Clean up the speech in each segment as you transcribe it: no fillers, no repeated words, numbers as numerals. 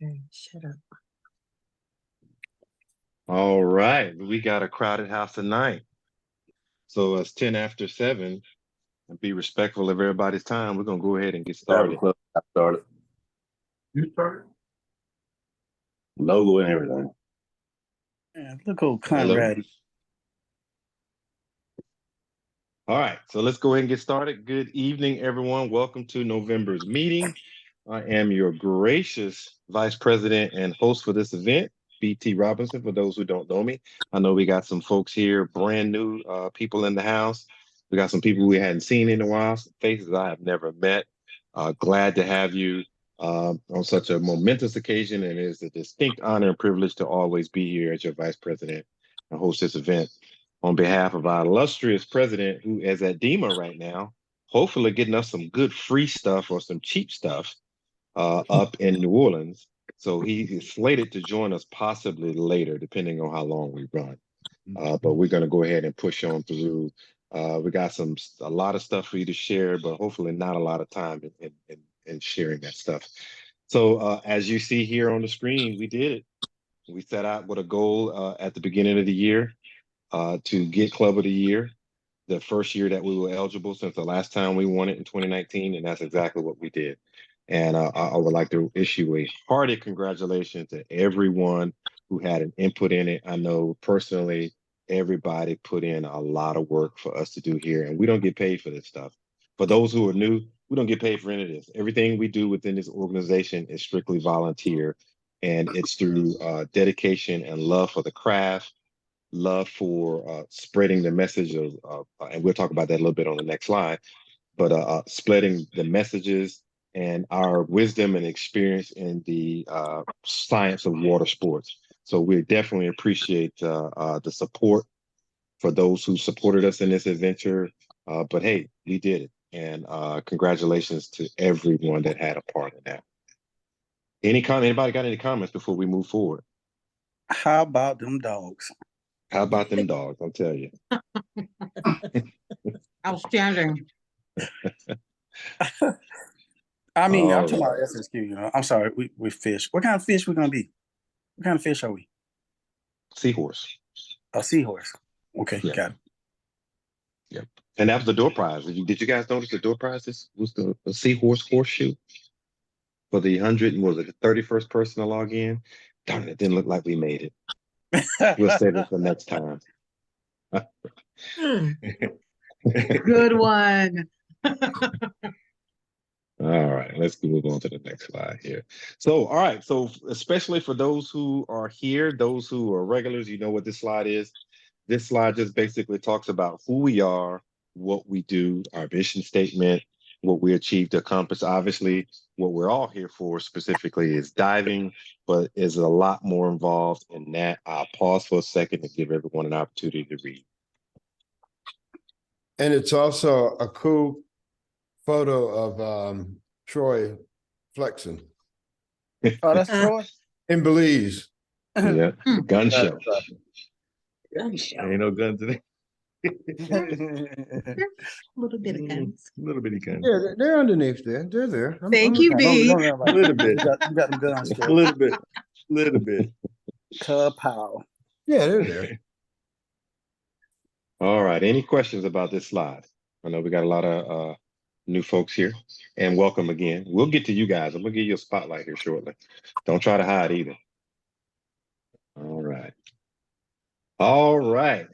Okay, shut up. All right, we got a crowded house tonight. So it's 10 after 7. And be respectful of everybody's time. We're gonna go ahead and get started. I started. You started? Logo and everything. Yeah, look old Conrad. All right, so let's go ahead and get started. Good evening, everyone. Welcome to November's meeting. I am your gracious vice president and host for this event, BT Robinson, for those who don't know me. I know we got some folks here, brand new people in the house. We got some people we hadn't seen in a while, some faces I have never met. Glad to have you on such a momentous occasion, and it is a distinct honor and privilege to always be here as your vice president and host this event. On behalf of our illustrious president, who is at DEMA right now, hopefully getting us some good free stuff or some cheap stuff up in New Orleans. So he is slated to join us possibly later, depending on how long we run. But we're going to go ahead and push on through. We got a lot of stuff for you to share, but hopefully not a lot of time in sharing that stuff. So as you see here on the screen, we did it. We set out with a goal at the beginning of the year to get Club of the Year, the first year that we were eligible since the last time we won it in 2019, and that's exactly what we did. And I would like to issue a hearty congratulations to everyone who had an input in it. I know personally, everybody put in a lot of work for us to do here, and we don't get paid for this stuff. For those who are new, we don't get paid for any of this. Everything we do within this organization is strictly volunteer, and it's through dedication and love for the craft, love for spreading the message of and we'll talk about that a little bit on the next slide, but spreading the messages and our wisdom and experience in the science of water sports. So we definitely appreciate the support for those who supported us in this adventure. But hey, we did it. And congratulations to everyone that had a part in that. Anybody got any comments before we move forward? How about them dogs? How about them dogs? I'll tell you. Outstanding. I mean, I'm All talking about SSQ, you know. I'm sorry, we fish. What kind of fish we gonna be? What kind of fish are we? Seahorse. A seahorse. Okay, Yeah. got it. Yep. And that was the door prize. Did you guys notice the door prize was the seahorse horseshoe for the 100 and was it the 31st person to log in? Darn it, didn't look like we made it. We'll save it for next time. Good one. All right, let's move on to the next slide here. So, all right, so especially for those who are here, those who are regulars, you know what this slide is. This slide just basically talks about who we are, what we do, our mission statement, what we achieve to accomplish. Obviously, what we're all here for specifically is diving, but is a lot more involved in that. I'll pause for a second to give everyone an opportunity to read. And it's also a cool photo of Troy flexing Oh, that's Troy? in Belize. Yeah, gun show. Gun show. Ain't no guns in it. Little bit of guns. Little bitty guns. Yeah, they're underneath there. They're there. Thank you, B. Don't like A little bit. You got them guns. A little bit. Kapow. Yeah, they're there. All right. Any questions about this slide? I know we got a lot of new folks here, and welcome again. We'll get to you guys. I'm gonna give you a spotlight here shortly. Don't try to hide either. All right. All right.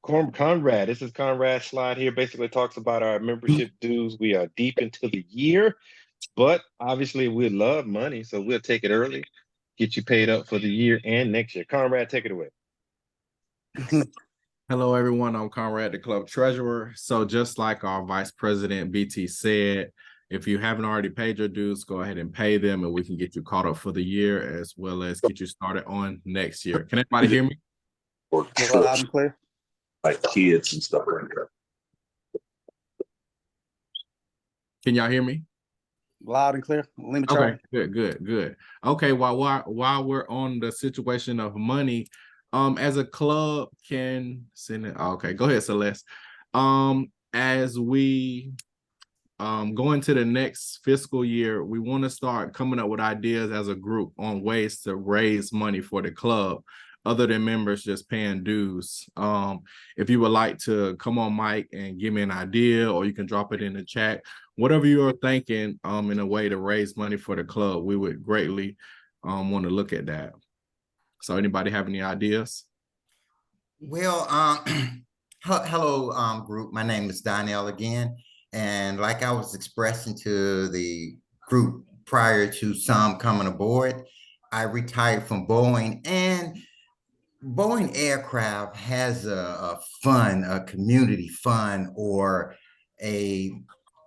Conrad, this is Conrad's slide here. Basically talks about our membership dues. We are deep into the year, but obviously we love money, so we'll take it early, get you paid up for the year and next year. Conrad, take it away. Hello, everyone. I'm Conrad, the club treasurer. So just like our vice president, BT, said, if you haven't already paid your dues, go ahead and pay them, and we can get you caught up for the year as well as get you started on next year. Can everybody hear me? Or Loud and clear. like kids and stuff like that. Can y'all hear me? Loud and clear. Let me try. Okay, good. Okay, while we're on the situation of money, as a club can send it. Okay, go ahead, Celeste. As we going to the next fiscal year, we want to start coming up with ideas as a group on ways to raise money for the club other than members just paying dues. If you would like to come on mic and give me an idea, or you can drop it in the chat, whatever you're thinking in a way to raise money for the club, we would greatly want to look at that. So anybody have any ideas? Well, hello, group. My name is Donnell again. And like I was expressing to the group prior to some coming aboard, I retired from Boeing, and Boeing Aircraft has a fund, a community fund, or a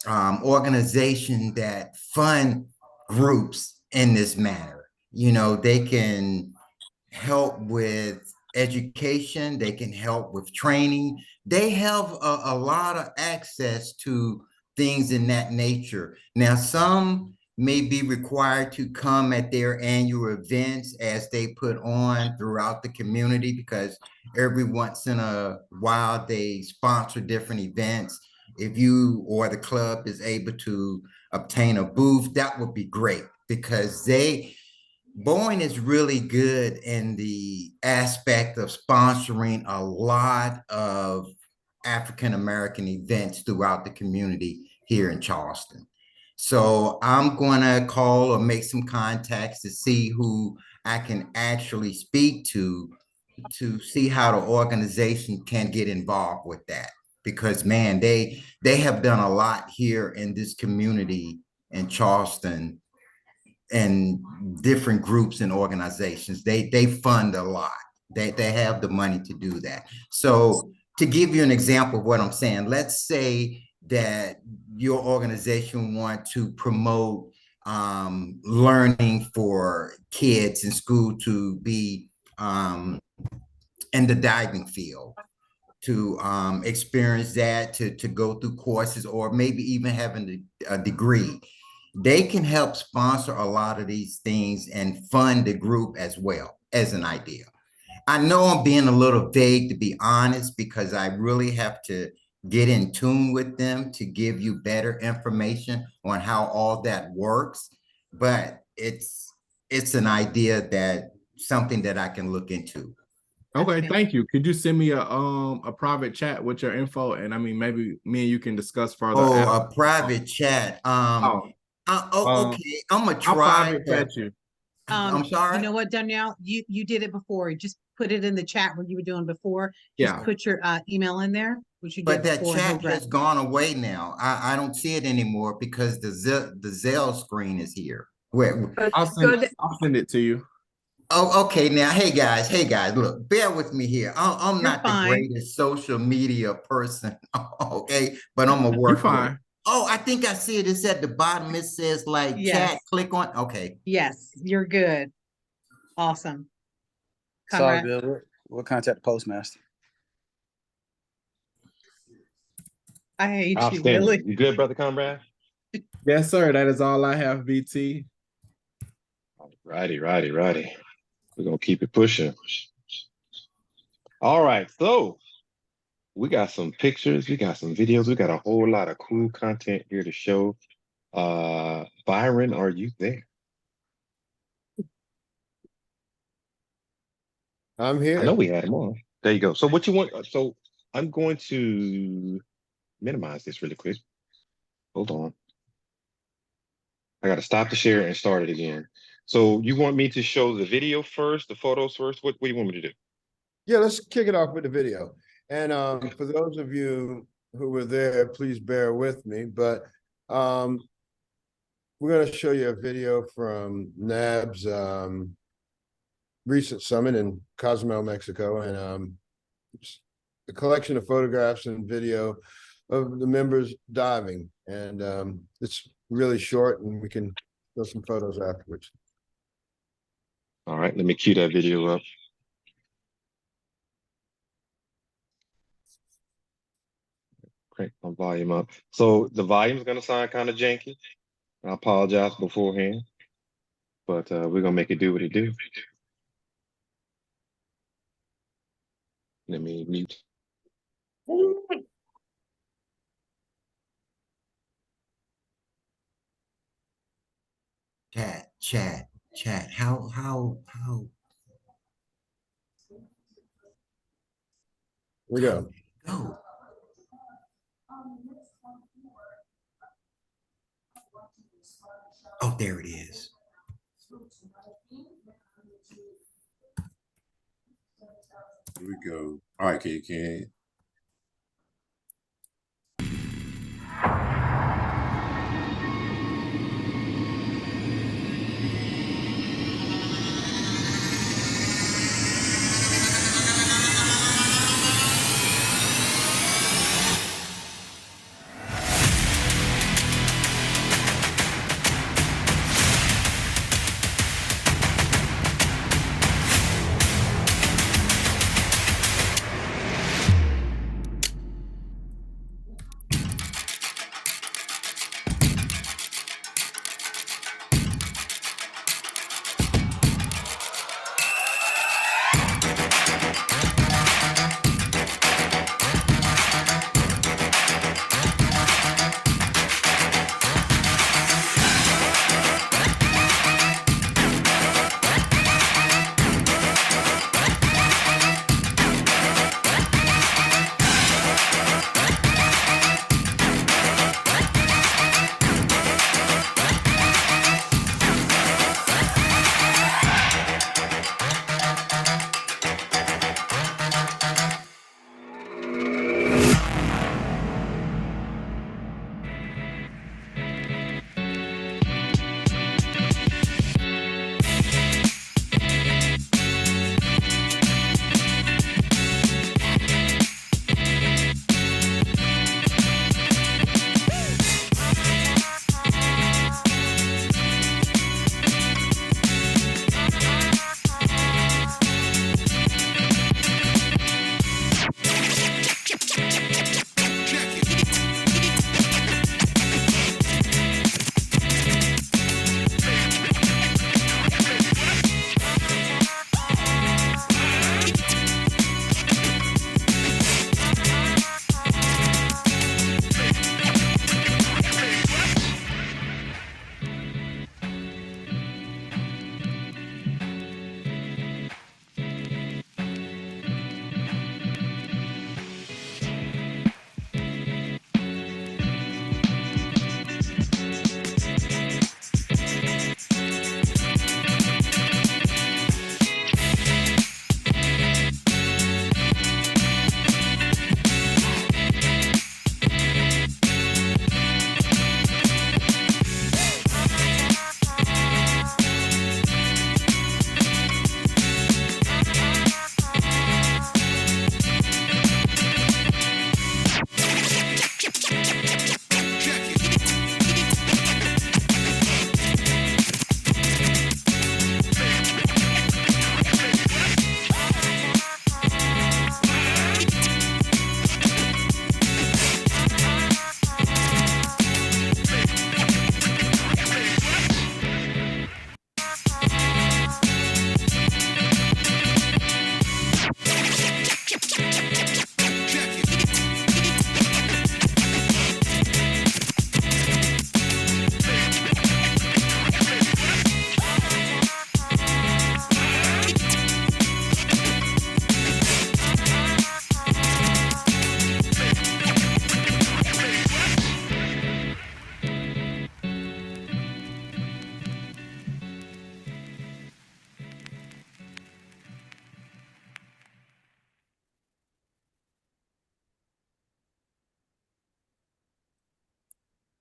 organization that fund groups in this manner. You know, they can help with education, they can help with training. They have a lot of access to things in that nature. Now, some may be required to come at their annual events as they put on throughout the community, because every once in a while they sponsor different events. If you or the club is able to obtain a booth, that would be great, because Boeing is really good in the aspect of sponsoring a lot of African American events throughout the community here in Charleston. So I'm going to call or make some contacts to see who I can actually speak to see how the organization can get involved with that. Because man, they have done a lot here in this community in Charleston, and different groups and organizations. They fund a lot. They have the money to do that. So to give you an example of what I'm saying, let's say that your organization want to promote learning for kids in school to be in the diving field, to experience that, to go through courses, or maybe even having a degree. They can help sponsor a lot of these things and fund the group as well, as an idea. I know I'm being a little vague, to be honest, because I really have to get in tune with them to give you better information on how all that works. But it's an idea, that something that I can look into. Okay, thank you. Could you send me a private chat with your info, and I mean maybe me and you can discuss further. Oh, a private chat. Um, Okay. I'm gonna I'll try private to. chat you. I'm sorry. You know what, Danielle? You did it before. Just put it in the chat what you were doing before. Just Yeah. put your email in there, which you But did that before. and he'll chat grab has it. gone away now. I don't see it anymore because the Zelle screen is here. Where? I'll send it to you. Oh, okay. Now, hey guys, look, bear with me here. I'm You're not fine. the greatest social media person, okay? But I'm gonna You're work with it. fine. Oh, I think I see it. It's at the bottom. It says like Yes. chat. Click on. Okay. Yes, you're good. Awesome. It's all Conrad. good. We'll contact the postmaster. I hate you, Outstanding. really. You good, brother Conrad? Yes, sir. That is all I have, BT. Righty. We're gonna keep it pushing. All right, so we got some pictures, we got some videos, we got a whole lot of cool content here to show. Byron, are you there? I'm I here. know we had him on. There you go. So what you want? So I'm going to minimize this really quick. Hold on. I got to stop the share and start it again. So you want me to show the video first, the photos first? What do you want me to do? Yeah, let's kick it off with the video. And for those of you who were there, please bear with me. But we're going to show you a video from NAB's recent summit in Cozumel, Mexico, and it's a collection of photographs and video of the members diving. And it's really short, and we can show some photos afterwards. All right, let me cue that video up. Crank my volume up. So the volume is going to sound kind of janky. I apologize beforehand, but we're going to make it do what it do. Let me mute. Chat. How? We go. Oh, oh, there it is. Here we go. All right, can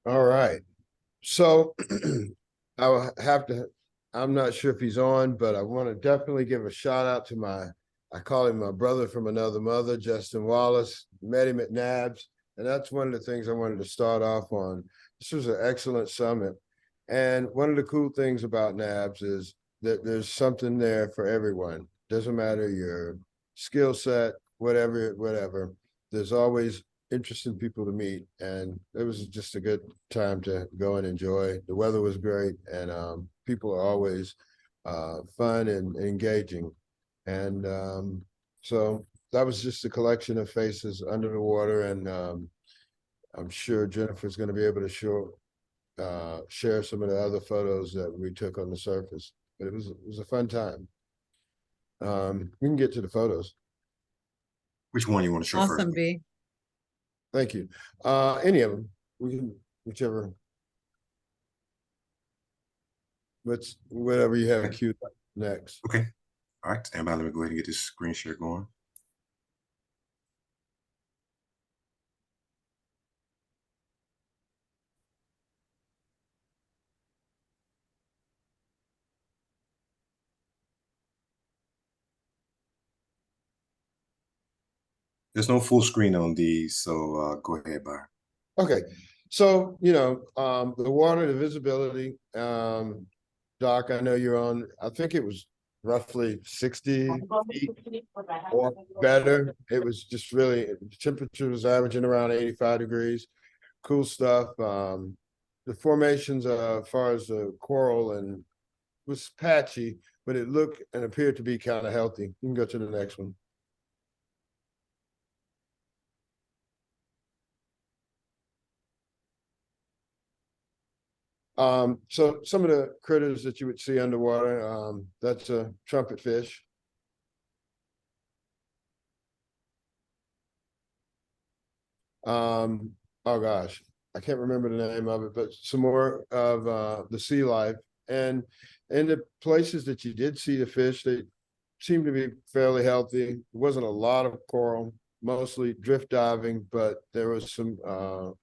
All right. So I will have to, I'm not sure if he's on, but I want to definitely give a shout out to I call him my brother from another mother, Justin Wallace. Met him at NABS. And that's one of the things I wanted to start off on. This was an excellent summit. And one of the cool things about NABS is that there's something there for everyone. Doesn't matter your skill set, whatever. There's always interesting people to meet, and it was just a good time to go and enjoy. The weather was great, and people are always fun and engaging. And so that was just a collection of faces under the water, and I'm sure Jennifer's going to be able to show share some of the other photos that we took on the surface. But it was a fun time. We can get to the photos. Which one you want to show first? Awesome, B. Thank you. Any of them. We can, whichever. Whatever you have queued up next. Okay. All right. Everybody, let me go ahead and get this screen share going. There's no full screen on these, so go ahead, Byron. Okay, so the water, the visibility, Doc, I know you're on, I think it was roughly 60 feet or better. It was just really, the temperature was averaging around 85 degrees. Cool stuff. The formations as far as the coral and was patchy, but it looked and appeared to be kind of healthy. You can go to the next one. So some of the critters that you would see underwater, that's a trumpet fish. Oh gosh, I can't remember the name of it, but some more of the sea life. And in the places that you did see the fish, they seemed to be fairly healthy. There wasn't a lot of coral, mostly drift diving, but there was some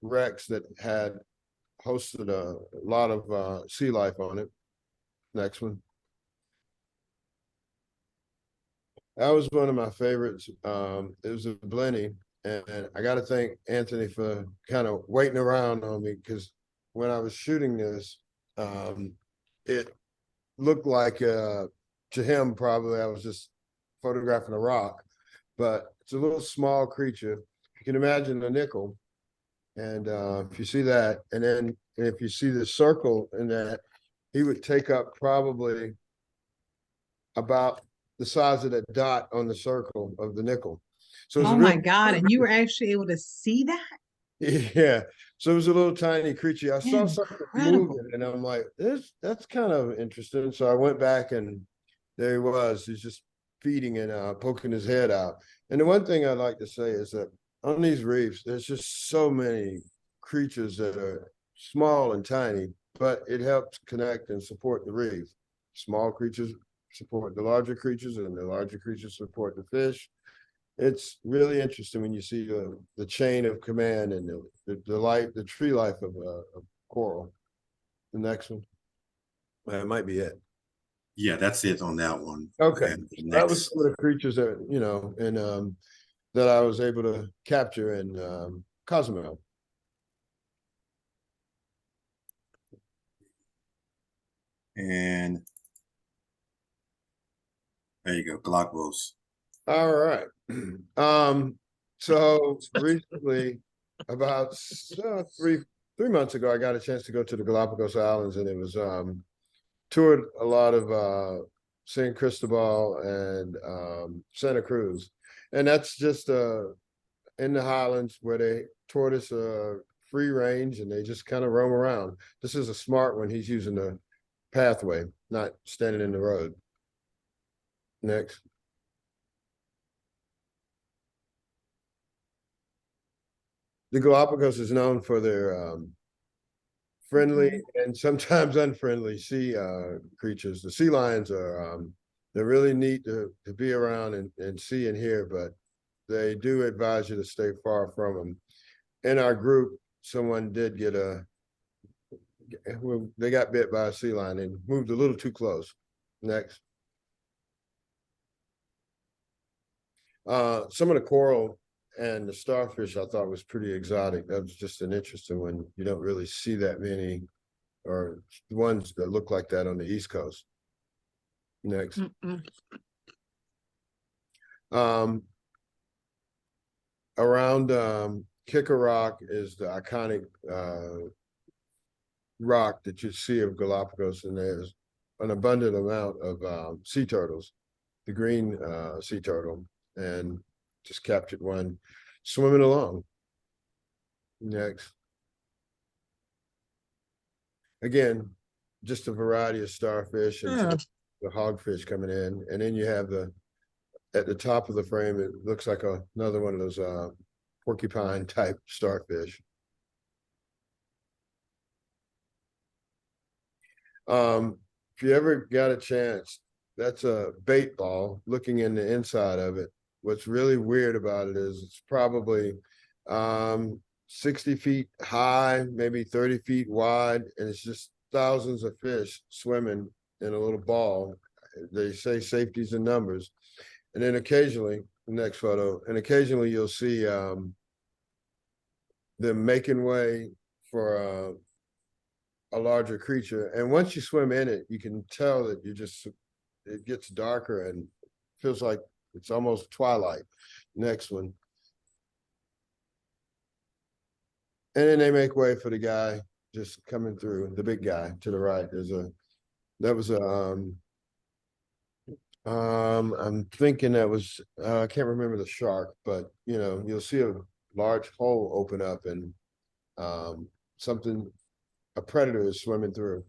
wrecks that had hosted a lot of sea life on it. Next one. That was one of my favorites. It was a blenny, and I got to thank Anthony for kind of waiting around on me, because when I was shooting this, it looked like to him probably I was just photographing a rock, but it's a little small creature. You can imagine a nickel, and if you see that, and then if you see the circle in that, he would take up probably about the size of that dot on the circle of the nickel. So Oh my God. And you were actually able to see that? Yeah. So it was a little tiny creature. I saw something Incredible. moving, and I'm like, that's kind of interesting. So I went back, and there he was. He's just feeding and poking his head out. And the one thing I'd like to say is that on these reefs, there's just so many creatures that are small and tiny, but it helps connect and support the reef. Small creatures support the larger creatures, and the larger creatures support the fish. It's really interesting when you see the chain of command and the tree life of coral. The next one, it might be it. Yeah, that's it on that one. Okay, And that was next. some of the creatures that and that I was able to capture in Cozumel. And there you go, Galapagos. All right. So recently, about 3 months ago, I got a chance to go to the Galapagos Islands, and it was toured a lot of San Cristobal and Santa Cruz. And that's just in the highlands where they tortoise free range, and they just kind of roam around. This is a smart one. He's using the pathway, not standing in the road. Next. The Galapagos is known for their friendly and sometimes unfriendly sea creatures. The sea lions are they're really neat to be around and see and hear, but they do advise you to stay far from them. In our group, someone did get they got bit by a sea lion and moved a little too close. Next. Some of the coral and the starfish I thought was pretty exotic. That was just an interesting one. You don't really see that many, or ones that look like that on the East Coast. Next. Around Kicker Rock is the iconic rock that you see of Galapagos, and there's an abundant amount of sea turtles, the green sea turtle, and just captured one swimming along. Next. again, just a variety of starfish and Yeah. the hogfish coming in. And then you have at the top of the frame, it looks like another one of those porcupine type starfish. If you ever got a chance, that's a bait ball. Looking in the inside of it, what's really weird about it is it's probably 60 feet high, maybe 30 feet wide, and it's just thousands of fish swimming in a little ball. They say safety's in numbers. And then occasionally, the next photo, and occasionally you'll see them making way for a larger creature. And once you swim in it, you can tell that it gets darker and feels like it's almost twilight. Next one. And then they make way for the guy just coming through, the big guy to the right. I'm thinking that was, I can't remember the shark, but you'll see a large hole open up and a predator is swimming through.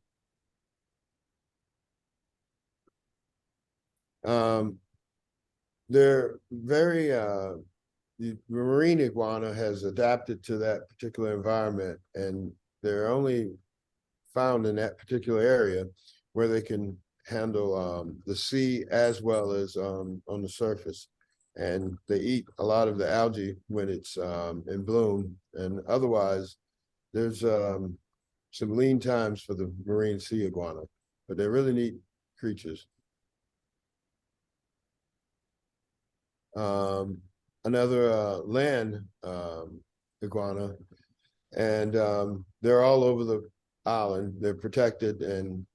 They're very, the marine iguana has adapted to that particular environment, and they're only found in that particular area where they can handle the sea as well as on the surface. And they eat a lot of the algae when it's in bloom, and otherwise there's some lean times for the marine sea iguana, but they're really neat creatures. Another land iguana, and they're all over the island. They're protected and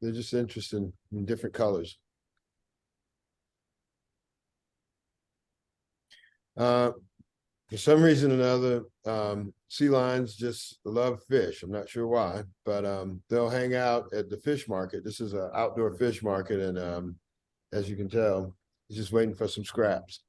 they're just interesting in different colors. For some reason or another, sea lions just love fish. I'm not sure why, but they'll hang out at the fish market. This is an outdoor fish market, and as you can tell, he's just waiting for some scraps.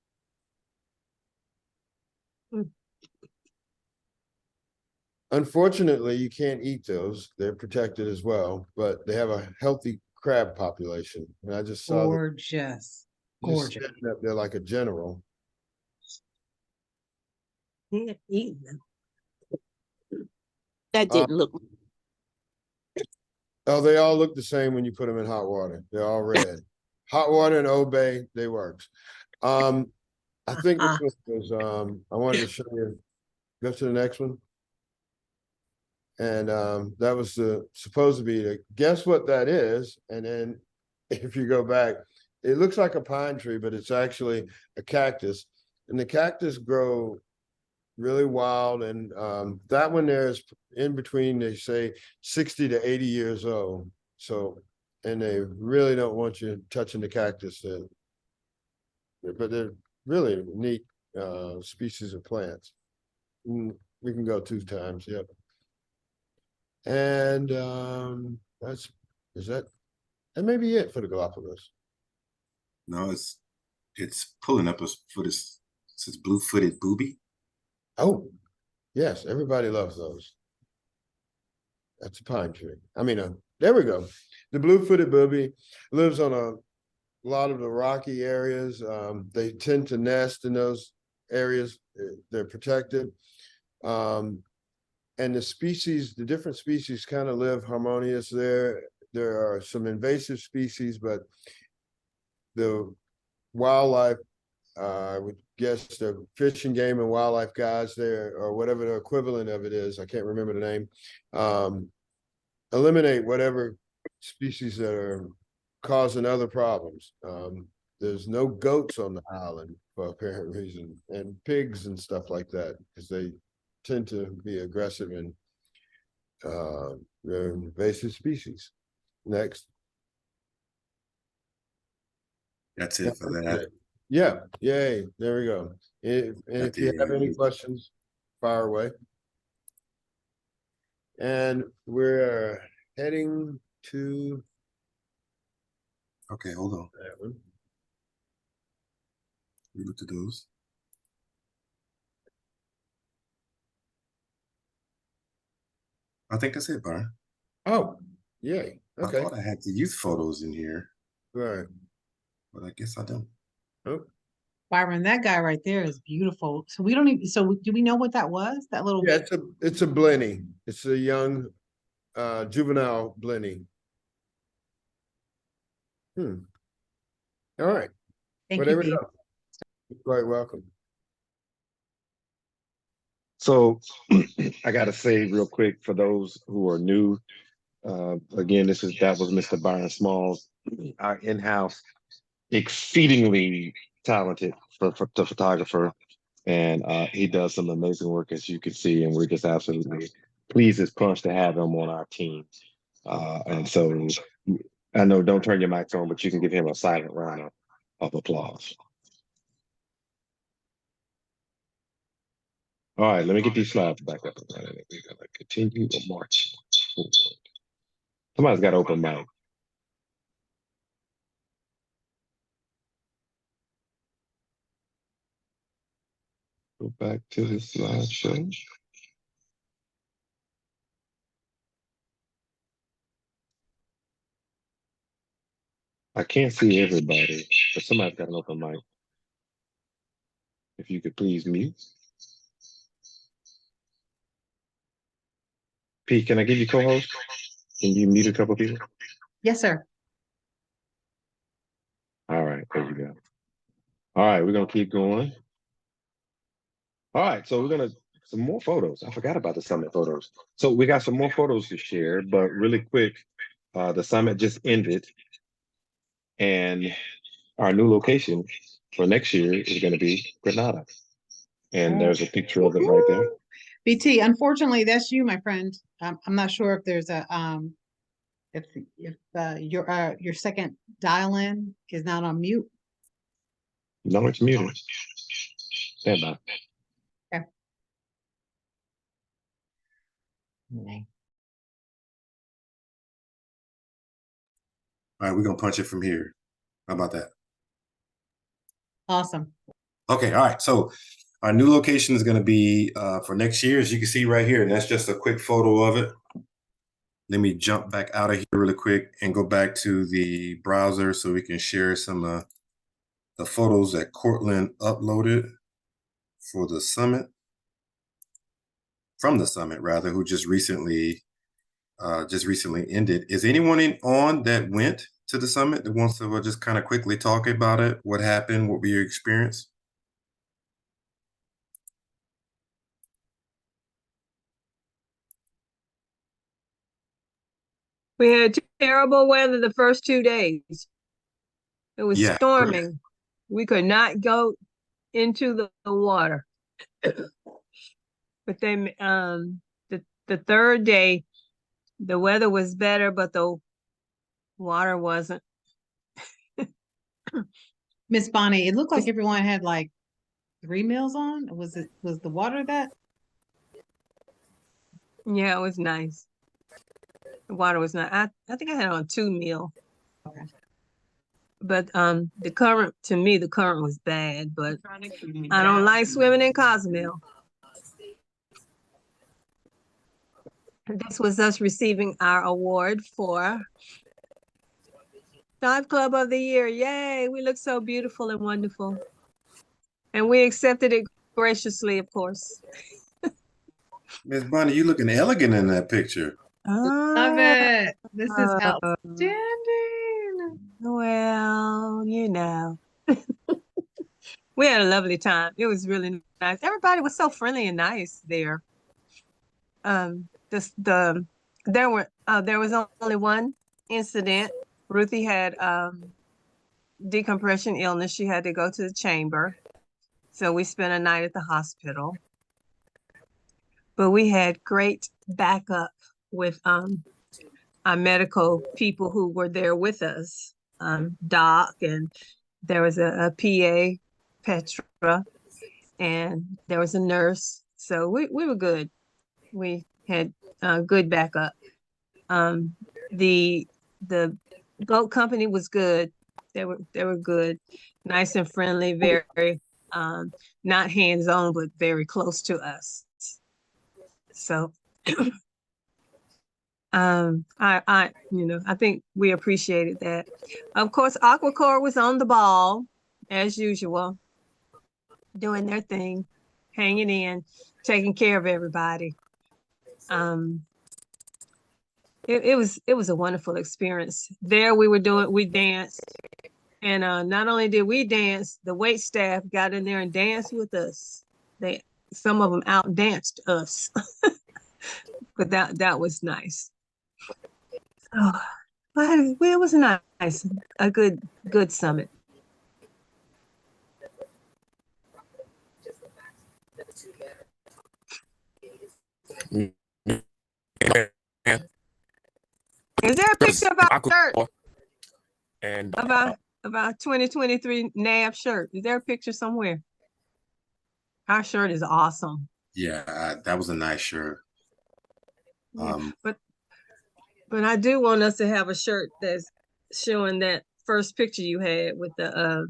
Unfortunately, you can't eat those. They're protected as well, but they have a healthy crab population. And I just saw Gorgeous. just Gorgeous. standing up there like a general. Yeah, eating them. That didn't look. Oh, they all look the same when you put them in hot water. They're all red. Hot water and Old Bay, they works. I think this was I wanted to show you. Go to the next one. And that was supposed to be guess what that is. And then if you go back, it looks like a pine tree, but it's actually a cactus. And the cactus grow really wild. And that one there is in between, they say 60 to 80 years old. So, and they really don't want you touching the cactus. But they're really neat species of plants. We can go 2 times. Yep. And that may be it for the Galapagos. No, it's pulling up for this. It says blue-footed booby. Oh, yes, everybody loves those. That's a pine tree. I mean, there we go. The blue-footed booby lives on a lot of the rocky areas. They tend to nest in those areas. They're protected. And the different species kind of live harmonious there. There are some invasive species, but the wildlife, I would guess the Fish and Game and Wildlife guys there, or whatever the equivalent of it is, I can't remember the name, eliminate whatever species that are causing other problems. There's no goats on the island for apparent reason, and pigs and stuff like that, because they tend to be aggressive and they're invasive species. Next. That's it for that. Yeah, yay, there we go. If you have any questions, fire away. And we're heading to. Okay, hold on. That one. We look at those. I think that's it, Byron. Oh, yay. I Okay, thought I had the youth photos in here, right. but I guess I don't. Oh, Byron, that guy right there is beautiful. So we don't even, so do we know what that was? That little, yeah, it's a Blenny. It's a young juvenile Blenny. All right. thank Well, you, there we Pete. go. You're quite welcome. So I gotta say real quick for those who are new, again, that was Mr. Byron Smalls, our in-house, exceedingly talented photographer, and he does some amazing work as you can see, and we're just absolutely pleased as punch to have him on our team. And so I know don't turn your mics on, but you can give him a silent round of applause. All right, let me get these slides back up and running. We're gonna continue to march forward. Somebody's got open mic. Go back to the slideshow. I can't see everybody, but somebody's got an open mic. If you could please mute. Pete, can I give you co-host? Can you mute a couple people? Yes, sir. All right, there you go. All right, we're gonna keep going. All right, so we're gonna some more photos. I forgot about the summit photos. So we got some more photos to share, but really quick, the summit just ended, and our new location for next year is going to be Granada. And there's a picture of it right there. BT, unfortunately, that's you, my friend. I'm not sure if there's a if your second dial in is not on mute. No, it's muted. Stand by. Okay. All right, we're gonna punch it from here. How about that? Awesome. Okay, all right. So our new location is gonna be for next year, as you can see right here, and that's just a quick photo of it. Let me jump back out of here really quick and go back to the browser so we can share some of the photos that Cortland uploaded for the summit, from the summit rather, who just recently ended. Is anyone on that went to the summit that wants to just kind of quickly talk about it? What happened? What were your experience? We had terrible weather the first 2 days. It was Yeah, storming. We could not go into the water. But then the third day, the weather was better, but the water wasn't. Miss Bonnie, it looked like everyone had like 3 meals on. Was the water that? Yeah, it was nice. The water was not. I think I had on 2 meal. Okay. But the current, to me, the current was bad, but I don't like swimming in Cozumel. This was us receiving our award for Dive Club of the Year. Yay, we look so beautiful and wonderful. And we accepted it graciously, of course. Miss Bonnie, you looking elegant in that picture. Love it. This is Uh, outstanding. Well, you know. We had a lovely time. It was really nice. Everybody was so friendly and nice there. There was only one incident. Ruthie had decompression illness. She had to go to the chamber. So we spent a night at the hospital. But we had great backup with our medical people who were there with us. Doc, and there was a PA, Petra, and there was a nurse. So we were good. We had good backup. The boat company was good. They were good, nice and friendly, very not hands-on, but very close to us. So I think we appreciated that. Of course, Aquacore was on the ball as usual, doing their thing, hanging in, taking care of everybody. It was a wonderful experience. There we danced, and not only did we dance, the wait staff got in there and danced with us. Some of them out danced us, but that was nice. Oh, but it was nice, a good summit. Is there a picture of our shirt? And Of our 2023 NAB shirt? Is there a picture somewhere? Our shirt is awesome. Yeah, that was a nice shirt. But I do want us to have a shirt that's showing that first picture you had with the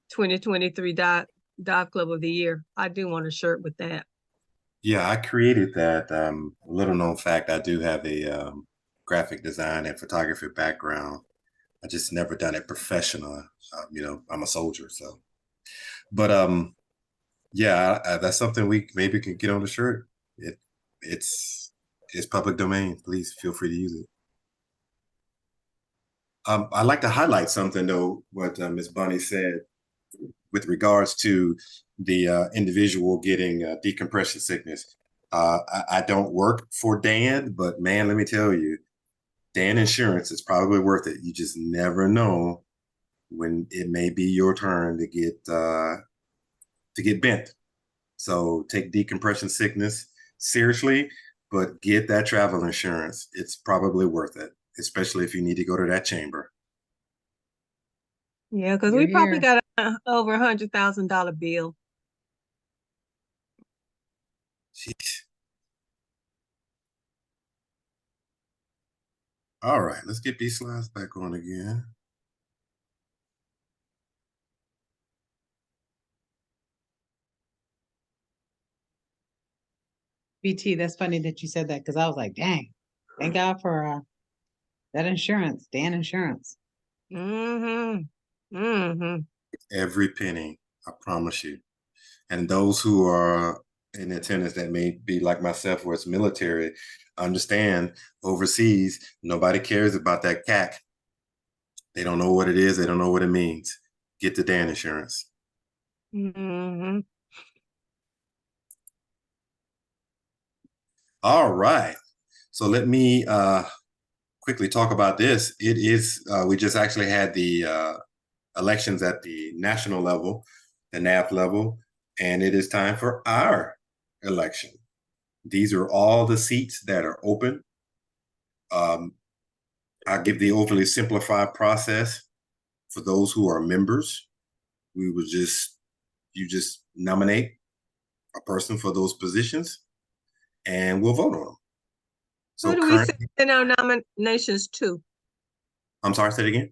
2023 Dive Club of the Year. I do want a shirt with that. Yeah, I created that. Little known fact, I do have a graphic design and photography background. I just never done it professional. I'm a soldier, so. But yeah, that's something we maybe can get on the shirt. It's public domain. Please feel free to use it. I'd like to highlight something though, what Ms. Bunny said with regards to the individual getting decompression sickness. I don't work for Dan, but man, let me tell you, Dan Insurance is probably worth it. You just never know when it may be your turn to get bent. So take decompression sickness seriously, but get that travel insurance. It's probably worth it, especially if you need to go to that chamber. Yeah, because we probably got over $100,000 bill. Jeez. All right, let's get these slides back on again. BT, that's funny that you said that because I was like, dang, thank God for that insurance, Dan Insurance. Every penny, I promise you. And those who are in attendance that may be like myself, where it's military, understand overseas, nobody cares about that CAC. They don't know what it is. They don't know what it means. Get the Dan Insurance. All right. So let me quickly talk about this. It is, we just actually had the elections at the national level, the NAP level, and it is time for our election. These are all the seats that are open. I'll give the overly simplified process for those who are members. You just nominate a person for those positions and we'll vote on them. So who do we send our nominations to? I'm sorry, say it again.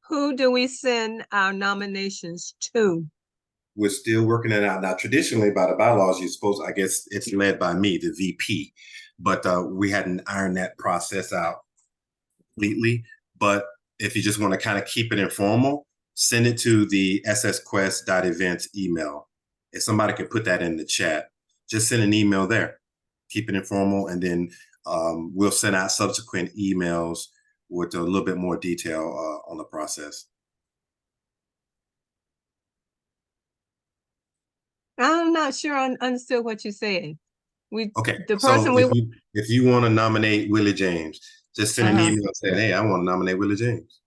Who do we send our nominations to? We're still working it out. Now, traditionally, by the bylaws, you're supposed, I guess it's led by me, the VP, but we hadn't ironed that process out completely. But if you just want to kind of keep it informal, send it to the ssquest.events email. If somebody could put that in the chat, just send an email there. Keep it informal, and then we'll send out subsequent emails with a little bit more detail on the process. I'm not sure I understood what you said. Okay, the person so if you want to nominate Willie James, just send an email saying, hey, I want to nominate Willie James.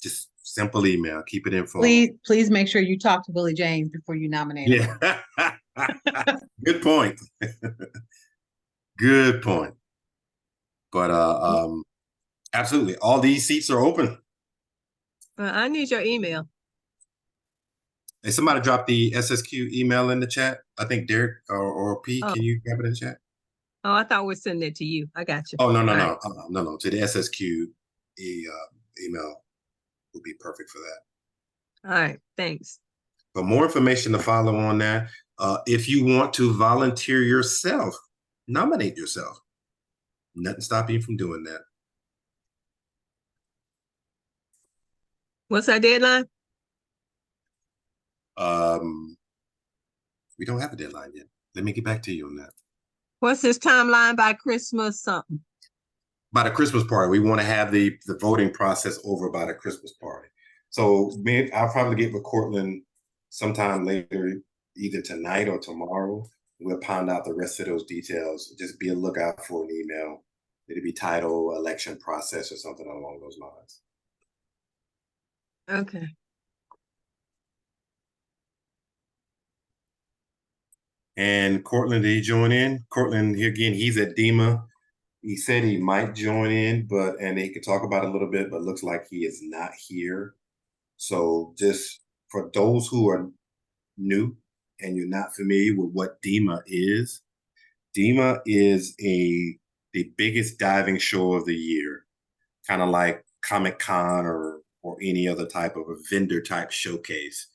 Just simple email, keep it informal. Please make sure you talk to Willie James before you nominate him. Yeah. Good point. Good point. But absolutely, all these seats are open. I need your email. Hey, somebody drop the SSQ email in the chat. I think Derek or P, can you grab it in the chat? Oh, I thought we'd send it to you. I got you. Oh, no. To the SSQ email would be perfect for that. All right, thanks. For more information to follow on that, if you want to volunteer yourself, nominate yourself. Nothing stopping you from doing that. What's our deadline? We don't have a deadline yet. Let me get back to you on that. What's this timeline by Christmas something? By the Christmas party, we want to have the voting process over by the Christmas party. So I'll probably get with Cortland sometime later, either tonight or tomorrow. We'll pound out the rest of those details. Just be a lookout for an email. It'll be titled election process or something along those lines. Okay. And Cortland, did he join in? Cortland, again, he's at DEMA. He said he might join in, and he could talk about it a little bit, but looks like he is not here. So just for those who are new and you're not familiar with what DEMA is the biggest diving show of the year, kind of like Comic-Con or any other type of a vendor type showcase.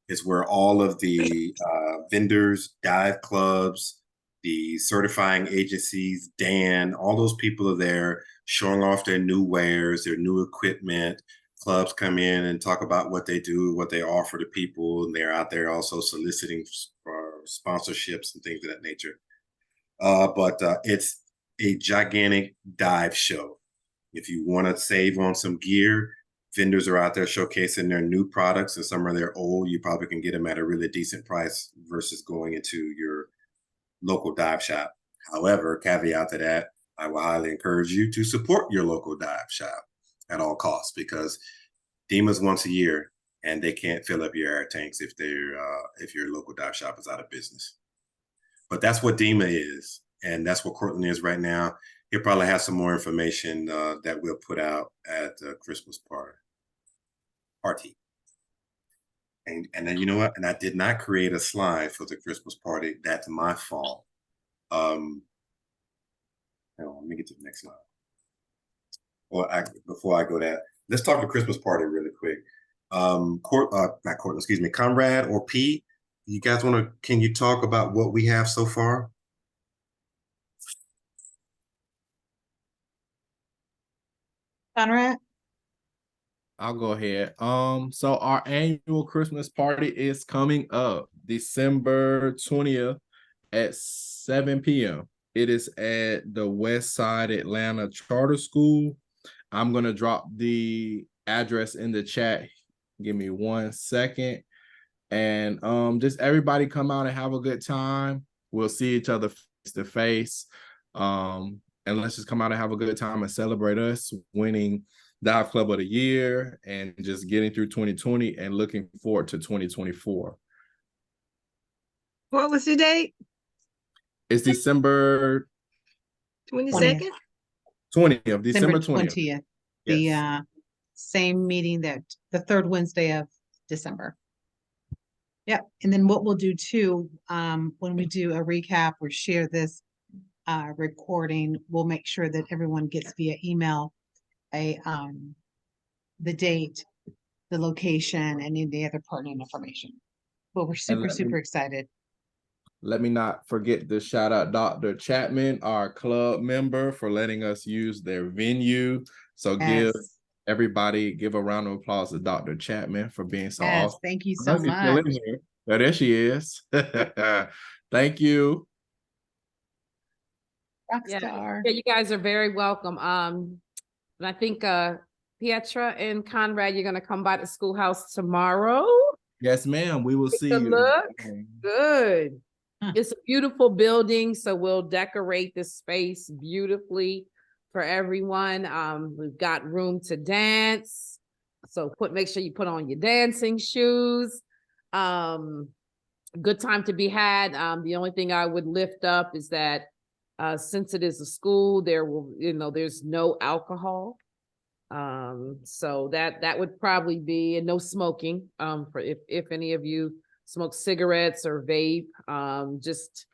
It's where all of the vendors, dive clubs, the certifying agencies, Dan, all those people are there showing off their new wares, their new equipment. Clubs come in and talk about what they do, what they offer to people, and they're out there also soliciting for sponsorships and things of that nature. But it's a gigantic dive show. If you want to save on some gear, vendors are out there showcasing their new products, and some of their old. You probably can get them at a really decent price versus going into your local dive shop. However, caveat to that, I will highly encourage you to support your local dive shop at all costs, because DEMA's once a year and they can't fill up your air tanks if your local dive shop is out of business. But that's what DEMA is, and that's what Cortland is right now. He'll probably have some more information that we'll put out at the Christmas party. And then, you know what? And I did not create a slide for the Christmas party. That's my fault. Hang on, let me get to the next slide. Before I go that, let's talk the Christmas party really quick. Not Cortland, excuse me, Conrad or P, you guys can you talk about what we have so far? Conrad? I'll go ahead. So our annual Christmas party is coming up December 20th at 7 p.m. It is at the West Side Atlanta Charter School. I'm going to drop the address in the chat. Give me 1 second. And just everybody come out and have a good time. We'll see each other face to face. And let's just come out and have a good time and celebrate us winning Dive Club of the Year and just getting through 2020 and looking forward to 2024. What was the date? It's December 22nd? 20th, December 20th. The same meeting that the third Wednesday of December. Yep. And then what we'll do too, when we do a recap or share this recording, we'll make sure that everyone gets via email the date, the location, and any other pertinent information. But we're super excited. Let me not forget to shout out Dr. Chapman, our club member, for letting us use their venue. So give a round of applause to Dr. Chapman for being so awesome. Thank you so much. Oh, there she is. Thank you. Rockstar. Yeah, you guys are very welcome. And I think Pietra and Conrad, you're gonna come by the schoolhouse tomorrow. Yes, ma'am. We will see you. Look good. Huh. It's a beautiful building, so we'll decorate the space beautifully for everyone. We've got room to dance, so make sure you put on your dancing shoes. Good time to be had. The only thing I would lift up is that since it is a school, there's no alcohol. So that would probably be, and no smoking, for if any of you smoke cigarettes or vape, just,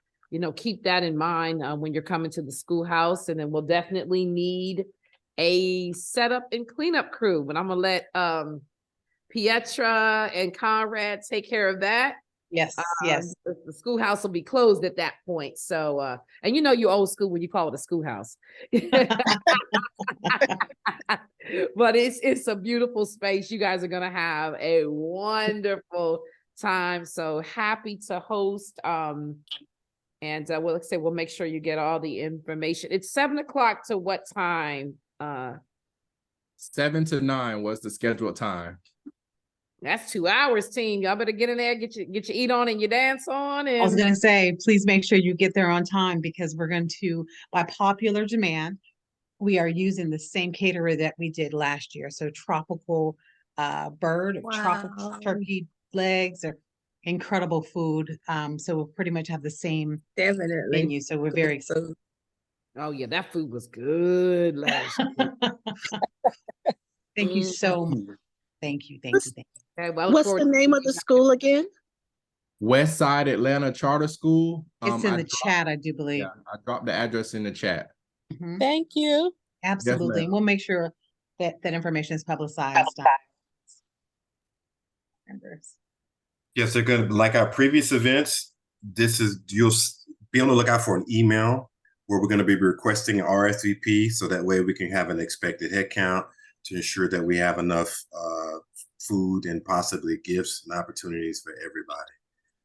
keep that in mind when you're coming to the schoolhouse. And then we'll definitely need a setup and cleanup crew, but I'm gonna let Pietra and Conrad take care of that. Yes, yes. The schoolhouse will be closed at that point. So, and you know, you old school when you call it a schoolhouse. But it's a beautiful space. You guys are gonna have a wonderful time. So happy to host. And well, like I said, we'll make sure you get all the information. It's 7 o'clock to what time? 7 to 9 was the scheduled time. That's 2 hours, team. Y'all better get in there, get your eat on and your dance on. I was And gonna say, please make sure you get there on time because we're going to, by popular demand, we are using the same caterer that we did last year. So tropical bird, tropical Wow. turkey legs are incredible food. So we'll pretty much have the same Definitely. menu. So we're very excited. Food. oh yeah, that food was good last year. Thank you so much. Thank you, thank you, thank you. Okay, well, I look What's forward the to name of the school again? West Side Atlanta Charter School. It's in I the dropped- chat, I do believe. Yeah, I dropped the address in the chat. Mhm. Thank you. Absolutely. And ma'am. we'll make sure that that information is publicized. Members. Yes, they're gonna, like our previous events, you'll be on the lookout for an email where we're gonna be requesting an RSVP, so that way we can have an expected head count to ensure that we have enough food and possibly gifts and opportunities for everybody.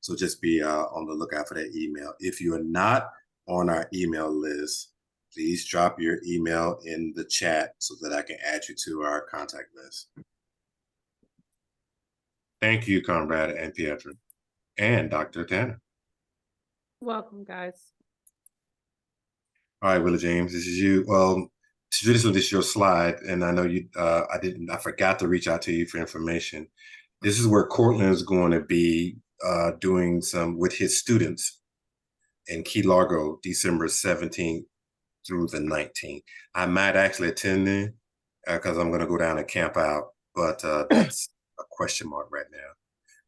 So just be on the lookout for that email. If you are not on our email list, please drop your email in the chat so that I can add you to our contact list. Thank you, Conrad and Pietro, and Dr. Tanner. welcome, guys. All right, Willie James, this is you. Well, traditionally, this is your slide, and I know you. I forgot to reach out to you for information. This is where Cortland is going to be doing some with his students in Key Largo, December 17th through the 19th. I might actually attend there because I'm going to go down and camp out, but that's a question mark right now.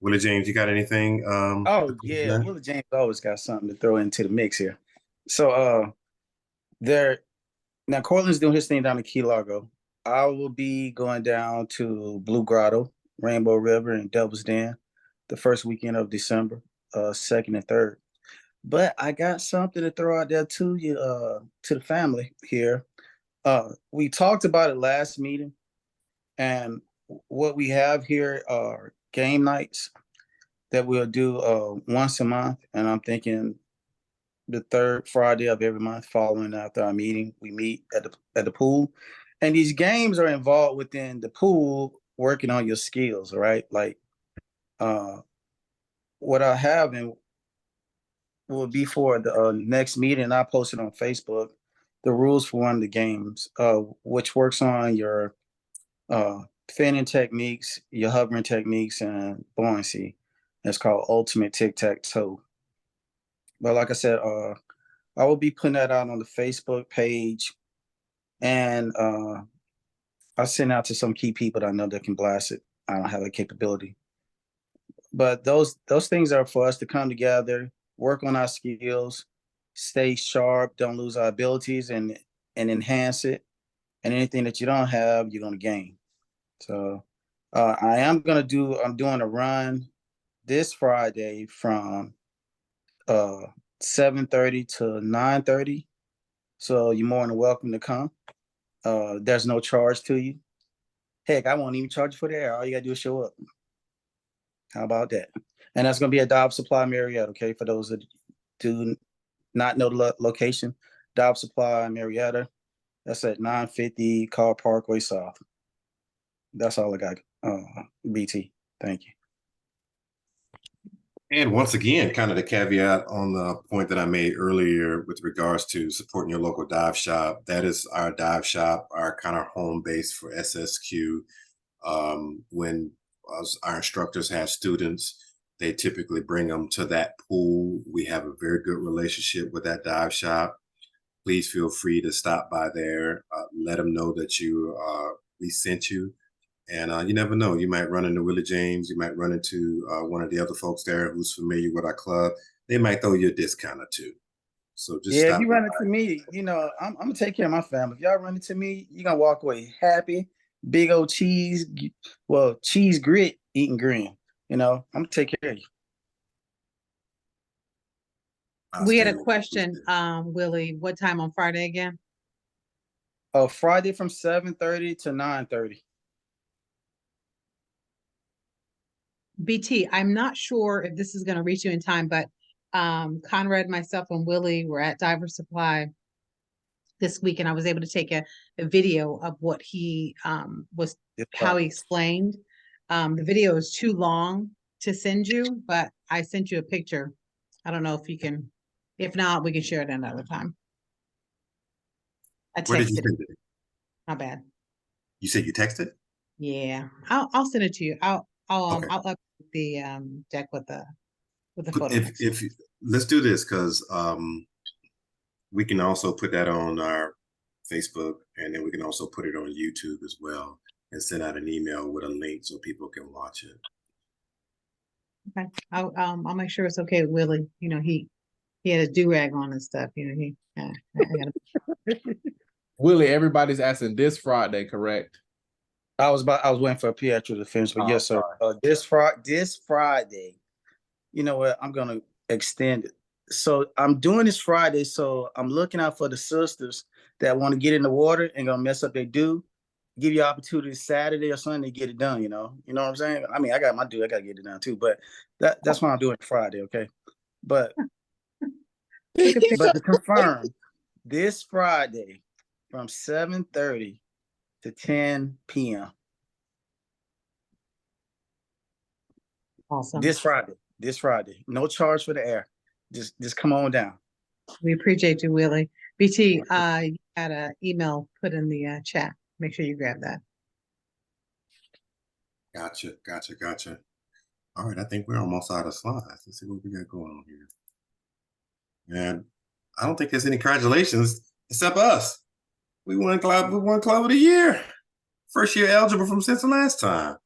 Willie James, you got anything? Oh yeah, Willie James always got something to throw into the mix here. So now Cortland's doing his thing down in Key Largo. I will be going down to Blue Grotto, Rainbow River, and Devil's Den the first weekend of December, 2nd and 3rd. But I got something to throw out there to you, to the family here. We talked about it last meeting, and what we have here are game nights that we'll do once a month. And I'm thinking the 3rd Friday of every month following after our meeting, we meet at the pool. And these games are involved within the pool, working on your skills, right? Like what I have and will be for the next meeting, I posted on Facebook the rules for one of the games, which works on your fanning techniques, your hovering techniques, and buoyancy. It's called Ultimate Tic-Tac-Toe. But like I said, I will be putting that out on the Facebook page, and I send out to some key people that I know that can blast it. I don't have the capability, but those things are for us to come together, work on our skills, stay sharp, don't lose our abilities, and enhance it. And anything that you don't have, you're gonna gain. So I'm doing a run this Friday from 7:30 to 9:30. So you're more than welcome to come. There's no charge to you. Heck, I won't even charge you for the air. All you gotta do is show up. How about that? And that's gonna be at Dobbs Supply Marietta, okay? For those that do not know the location, Dobbs Supply Marietta. That's at 950 Carl Parkway South. That's all I got, BT. Thank you. And once again, kind of the caveat on the point that I made earlier with regards to supporting your local dive shop. That is our dive shop, our kind of home base for SSQ. When our instructors have students, they typically bring them to that pool. We have a very good relationship with that dive shop. Please feel free to stop by there. Let them know that we sent you. And you never know, you might run into Willie James, you might run into one of the other folks there who's familiar with our club. They might throw you a discount or two. So just Yeah, stop if you by. run into me, I'm gonna take care of my family. If y'all run into me, you're gonna walk away happy, big old cheese grit, eating green. I'm gonna take care of you. We had a question, Willie, what time on Friday again? Friday from 7:30 to 9:30. BT, I'm not sure if this is gonna reach you in time, but Conrad, myself, and Willie were at Diver Supply this week, and I was able to take a video of what he was, how he explained. The video is too long to send you, but I sent you a picture. I don't know if you can, if not, we can share it another time. I Where did you texted send it. it? My bad. You said you texted? Yeah, I'll send it to you. I'll Okay. I'll update the deck with the photo. If let's do this, because we can also put that on our Facebook, and then we can also put it on YouTube as well, and send out an email with a link so people can watch it. Okay, I'll make sure it's okay with Willie. You know, he had a do-rag on and stuff. You know, I gotta. Willie, everybody's asking this Friday, correct? I was waiting for Pietro to finish, but Oh, yes, sir. This Friday, you know what? I'm gonna extend it. So I'm doing this Friday, so I'm looking out for the sisters that want to get in the water and gonna mess up their due. Give you opportunity Saturday or Sunday to get it done. You know what I'm saying? I mean, I got my due, I gotta get it done too. But that's why I'm doing it Friday, okay? But to confirm, this Friday from 7:30 to 10 p.m. Awesome. This Friday. No charge for the air. Just come on down. We appreciate you, Willie. BT, you had an email put in the chat. Make sure you grab that. Gotcha. All right, I think we're almost out of slides. Let's see what we got going on here. And I don't think there's any congratulations except us. We won club of the year. First year eligible from since the last time.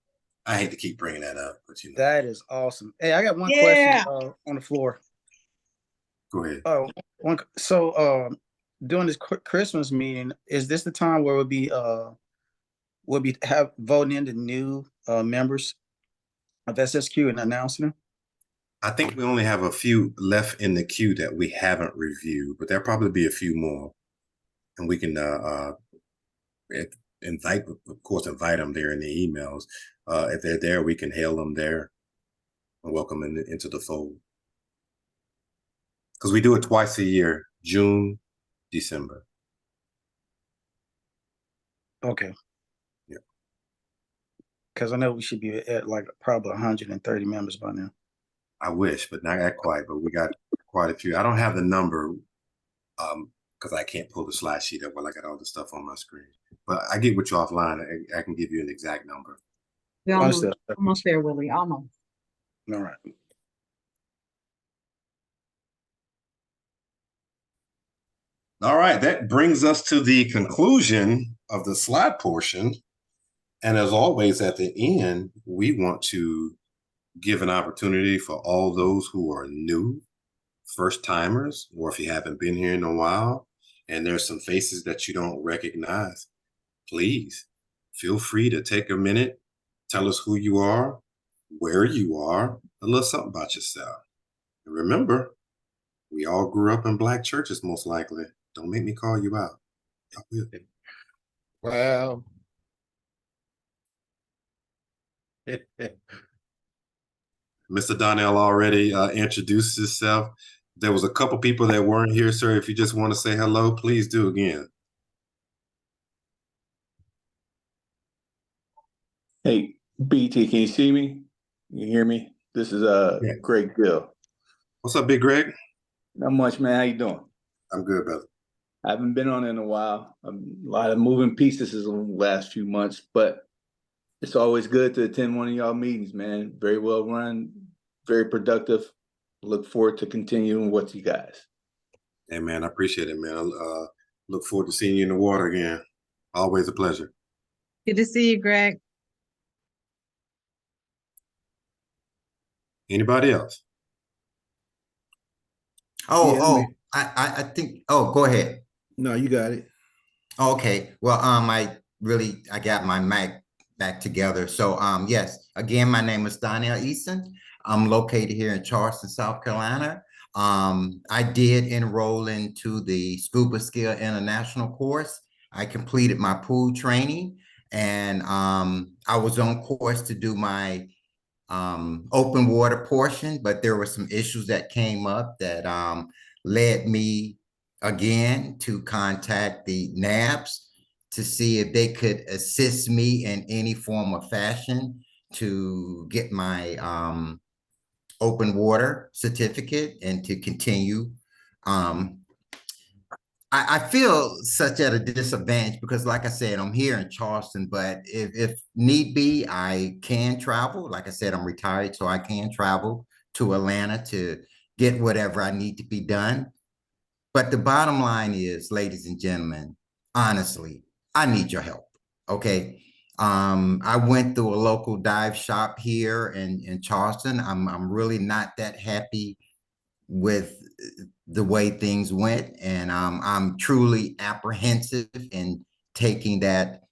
I hate to keep bringing that up, but you know. That is awesome. Hey, I got one question on the floor. Go ahead. So during this Christmas meeting, is this the time where we'll be voting in the new members of SSQ and announcing them? I think we only have a few left in the queue that we haven't reviewed, but there'll probably be a few more, and we can invite them there in the emails. If they're there, we can hail them there and welcome them into the fold. Because we do it twice a year, June, December. Okay. Yeah. Because I know we should be at like probably 130 members by now. I wish, but not that quite. But we got quite a few. I don't have the number because I can't pull the slide sheet up while I got all the stuff on my screen. But I get with you offline. I can give you an exact number. We're almost there, Willie. Almost. All right. All right, that brings us to the conclusion of the slide portion. And as always, at the end, we want to give an opportunity for all those who are new, first timers, or if you haven't been here in a while, and there's some faces that you don't recognize, please feel free to take a minute, tell us who you are, where you are, a little something about yourself. And remember, we all grew up in Black churches, most likely. Don't make me call you out. Well, Mr. Donnell already introduced himself. There was a couple people that weren't here, sir. If you just want to say hello, please do again. Hey, BT, can you see me? You hear me? This is Yeah. Greg Gill. What's up, Big Greg? Not much, man. How you doing? I'm good, brother. I haven't been on in a while. A lot of moving pieces in the last few months, but it's always good to attend one of y'all meetings, man. Very well run, very productive. Look forward to continuing with you guys. Hey, man, I appreciate it, man. I look forward to seeing you in the water again. Always a pleasure. Good to see you, Greg. Anybody else? I think, go ahead. no, you got it. Okay, well, I got my mic back together. So, yes, again, my name is Donnell Easton. I'm located here in Charleston, South Carolina. I did enroll into the Scuba Skill International course. I completed my pool training, and I was on course to do my open water portion, but there were some issues that came up that led me again to contact the NABs to see if they could assist me in any form or fashion to get my open water certificate and to continue. I feel such at a disadvantage because, like I said, I'm here in Charleston, but if need be, I can travel. Like I said, I'm retired, so I can travel to Atlanta to get whatever I need to be done. But the bottom line is, ladies and gentlemen, honestly, I need your help. Okay. I went through a local dive shop here in Charleston. I'm really not that happy with the way things went, and I'm truly apprehensive in taking that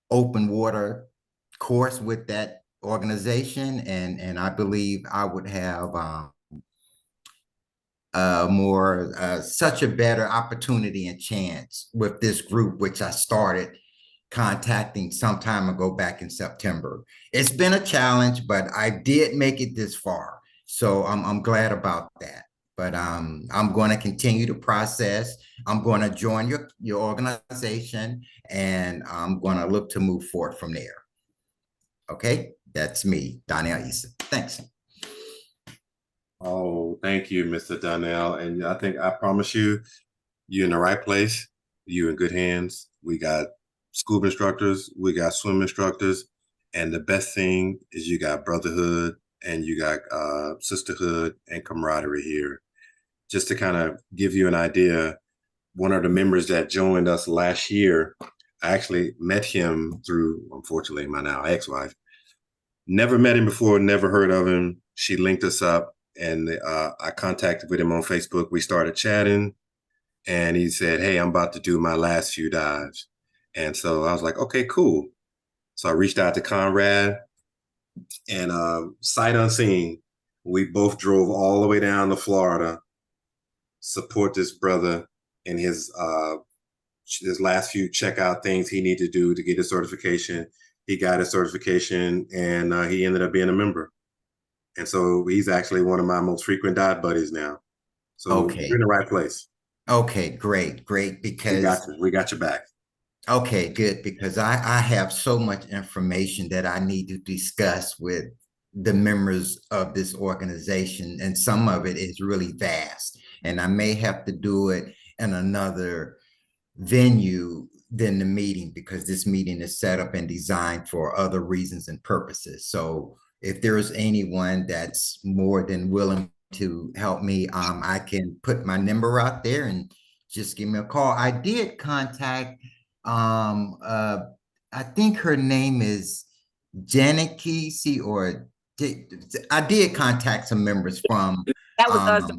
open water course with that organization, and I believe I would have such a better opportunity and chance with this group, which I started contacting some time ago back in September. It's been a challenge, but I did make it this far. So I'm glad about that. But I'm going to continue to process. I'm going to join your organization, and I'm going to look to move forward from there. Okay, that's me, Donnell Eason. Thanks. Oh, thank you, Mr. Donnell. And I think I promise you, you're in the right place. You're in good hands. We got scuba instructors, we got swim instructors, and the best thing is you got brotherhood and you got sisterhood and camaraderie here. Just to kind of give you an idea, one of the members that joined us last year, I actually met him through, unfortunately, my now ex-wife. Never met him before, never heard of him. She linked us up, and I contacted with him on Facebook. We started chatting, and he said, "Hey, I'm about to do my last few dives." And so I was like, "Okay, cool." So I reached out to Conrad, and sight unseen, we both drove all the way down to Florida, support this brother in his last few checkout things he needed to do to get his certification. He got his certification, and he ended up being a member. And so he's actually one of my most frequent dive buddies now. So Okay. you're in the right place. Okay, great, because we got your back. Okay, good, because I have so much information that I need to discuss with the members of this organization, and some of it is really vast, and I may have to do it in another venue than the meeting because this meeting is set up and designed for other reasons and purposes. So if there's anyone that's more than willing to help me, I can put my number out there and just give me a call. I did contact I think her name is Janet Kesey, or I did contact some members from That was us.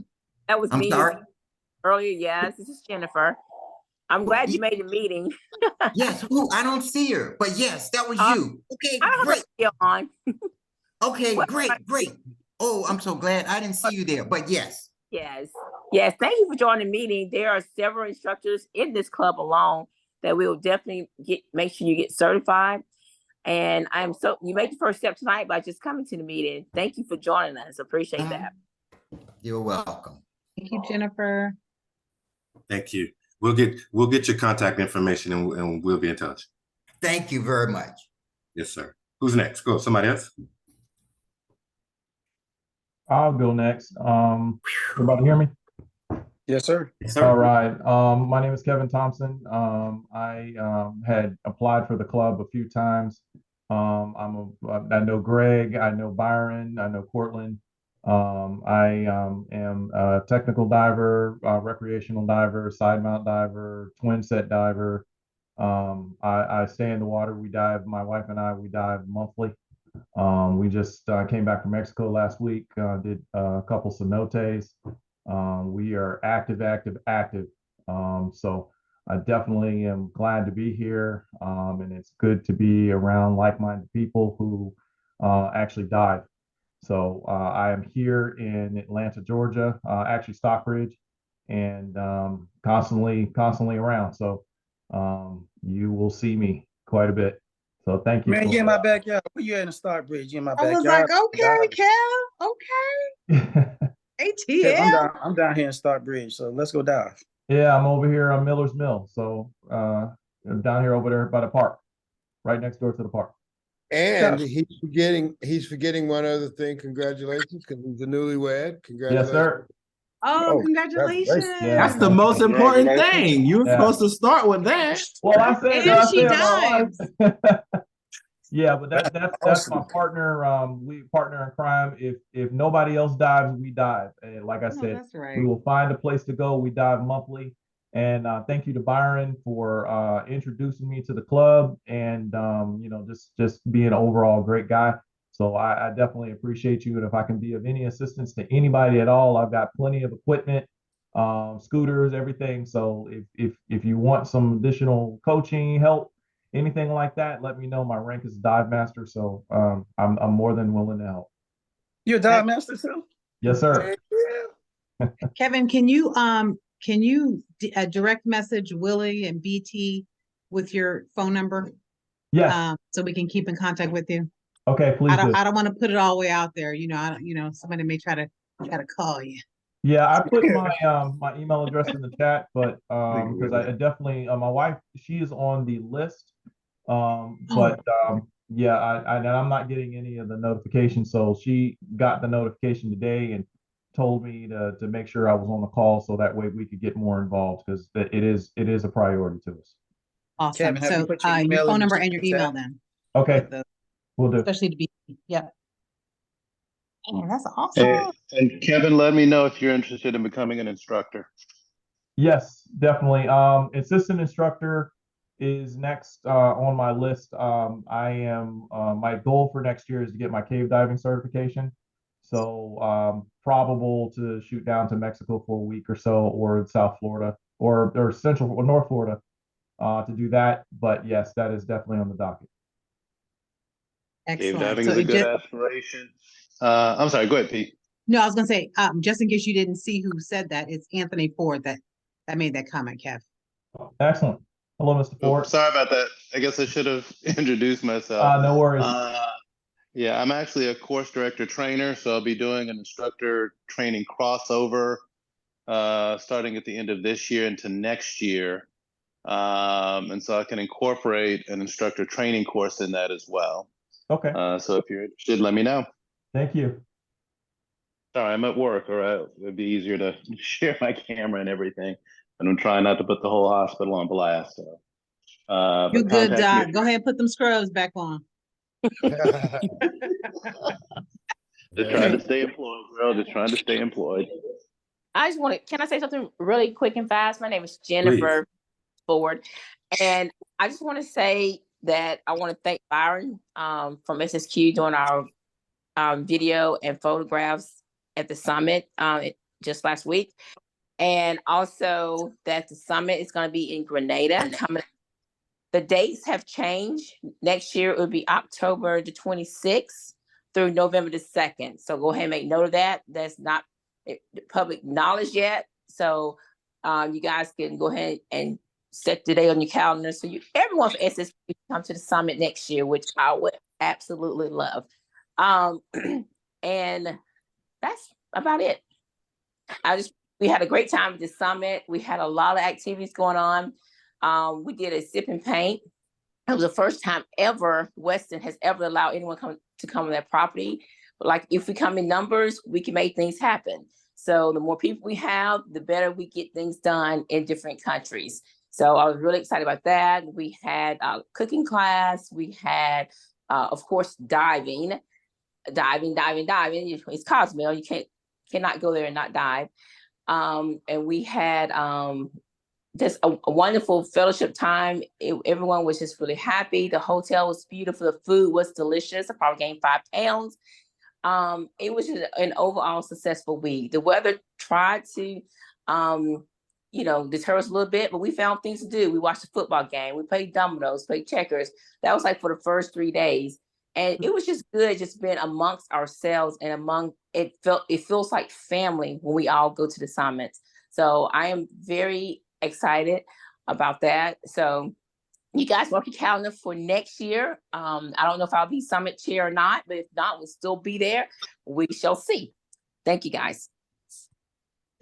That was I'm me sorry? earlier. Yes, this is Jennifer. I'm glad you made the meeting. Yes, who? I don't see her, but yes, that was you. Okay, I don't great. have on. Okay, Well, great. Oh, I'm so glad I didn't see you there, but yes. Yes. Thank you for joining the meeting. There are several instructors in this club alone that we will definitely make sure you get certified. And you made the first step tonight by just coming to the meeting. Thank you for joining us. Appreciate that. You're welcome. Thank you, Jennifer. Thank you. We'll get your contact information, and we'll be in touch. Thank you very much. Yes, sir. Who's next? Go, somebody else. I'll go next. Everybody hear me? Yes, sir. Yes, sir. All right. My name is Kevin Thompson. I had applied for the club a few times. I know Greg, I know Byron, I know Cortland. I am a technical diver, recreational diver, side mount diver, twin set diver. I stay in the water. We dive, my wife and I, we dive monthly. We just came back from Mexico last week, did a couple cenotes. We are active. So I definitely am glad to be here. And it's good to be around like-minded people who actually dive. So I am here in Atlanta, Georgia, actually Stockbridge, and constantly around. So you will see me quite a bit. So thank you. Man, you in my backyard. Where you at in Stockbridge? You in my I was backyard? like, okay, Kev, okay, Kev, ATL. I'm down here in Stockbridge, so let's go dive. Yeah, I'm over here on Miller's Mill. So down here over there by the park, right next door to the park. And he's forgetting one other thing. Congratulations, because he's a newlywed. Congratulations. Yes, sir. Oh, Oh, congratulations. Yeah. That's the most important Congratulations. thing. You were Yeah. supposed to start with that. Well, I said And she my dives. wife. Yeah, but that's Awesome. my partner. We partner in crime. If nobody else dives, we dive. And like I No, said, that's right. we will find a place to go. We dive monthly. And thank you to Byron for introducing me to the club and just being an overall great guy. So I definitely appreciate you. And if I can be of any assistance to anybody at all, I've got plenty of equipment, scooters, everything. So if you want some additional coaching help, anything like that, let me know. My rank is dive master, so I'm more than willing to help. You a dive master too? Yes, sir. Kevin, can you direct message Willie and BT with your phone number? Yes. So we can keep in contact with you. Okay, please do. I don't want to put it all the way out there. Somebody may try to call you. Yeah, I put my my email address in the chat, but because I definitely my wife, she is on the list. But yeah, I'm not getting any of the notifications. So she got the notification today and told me to make sure I was on the call so that way we could get more involved because it is a priority to us. Awesome. Kevin, have you So put your your email phone in number the and your chat? email then. Okay, we'll do. Especially to be, yep. Oh, that's Hey, awesome. and Kevin, let me know if you're interested in becoming an instructor. Yes, definitely. Assistant instructor is next on my list. I am my goal for next year is to get my cave diving certification. So probable to shoot down to Mexico for a week or so, or South Florida, or Central or North Florida to do that. But yes, that is definitely on the docket. Cave Excellent. diving So is a it good just, aspiration. I'm sorry, go ahead, Pete. no, I was gonna say, just in case you didn't see who said that, it's Anthony Ford that made that comment, Kev. Excellent. Hello, Mr. Ford. Sorry about that. I guess I should have introduced myself. No worries. Yeah, I'm actually a course director trainer, so I'll be doing an instructor training crossover starting at the end of this year into next year. And so I can incorporate an instructor training course in that as well. Okay. So if you're interested, let me know. Thank you. Sorry, I'm at work, all right? It'd be easier to share my camera and everything. And I'm trying not to put the whole hospital on blast. So, You but good, contact me Doc. if Go ahead and put them scrubs back on. Just trying to stay employed, girl. Just trying to stay employed. I just want to, can I say something really quick and fast? My name is Jennifer Ford. And I just want to say that I want to thank Byron from SSQ doing our video and photographs at the summit just last week. And also that the summit is going to be in Grenada coming. The dates have changed. Next year it will be October the 26th through November the 2nd. So go ahead and make note of that. That's not public knowledge yet. So you guys can go ahead and set the day on your calendar. So everyone from SSQ can come to the summit next year, which I would absolutely love. And that's about it. We had a great time at the summit. We had a lot of activities going on. We did a sip and paint. It was the first time ever Weston has ever allowed anyone to come on their property. But like if we come in numbers, we can make things happen. So the more people we have, the better we get things done in different countries. So I was really excited about that. We had a cooking class. We had, of course, diving. It's Cozumel. You cannot go there and not dive. And we had just a wonderful fellowship time. Everyone was just really happy. The hotel was beautiful. The food was delicious. I probably gained 5 pounds. It was just an overall successful week. The weather tried to, deter us a little bit, but we found things to do. We watched a football game. We played dominoes, played checkers. That was like for the first 3 days. And it was just good just being amongst ourselves and it feels like family when we all go to the summits. So I am very excited about that. So you guys mark your calendar for next year. I don't know if I'll be summit chair or not, but if not, we'll still be there. We shall see. Thank you, guys.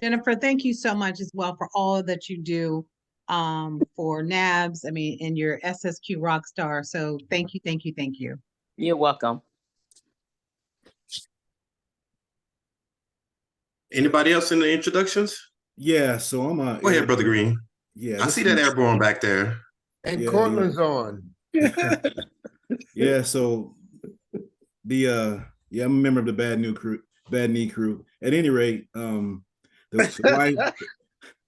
Jennifer, thank you so much as well for all that you do for NABS. I mean, and your SSQ Rockstar. So thank you, thank you, thank you. You're welcome. Anybody else in the introductions? Yeah, so I'm Go ahead, Brother Green. Yeah, I see that airborne back there. And Yeah, Cortland's on. Yeah, so I'm a member of the Bad Knee Crew. At any rate, the wife,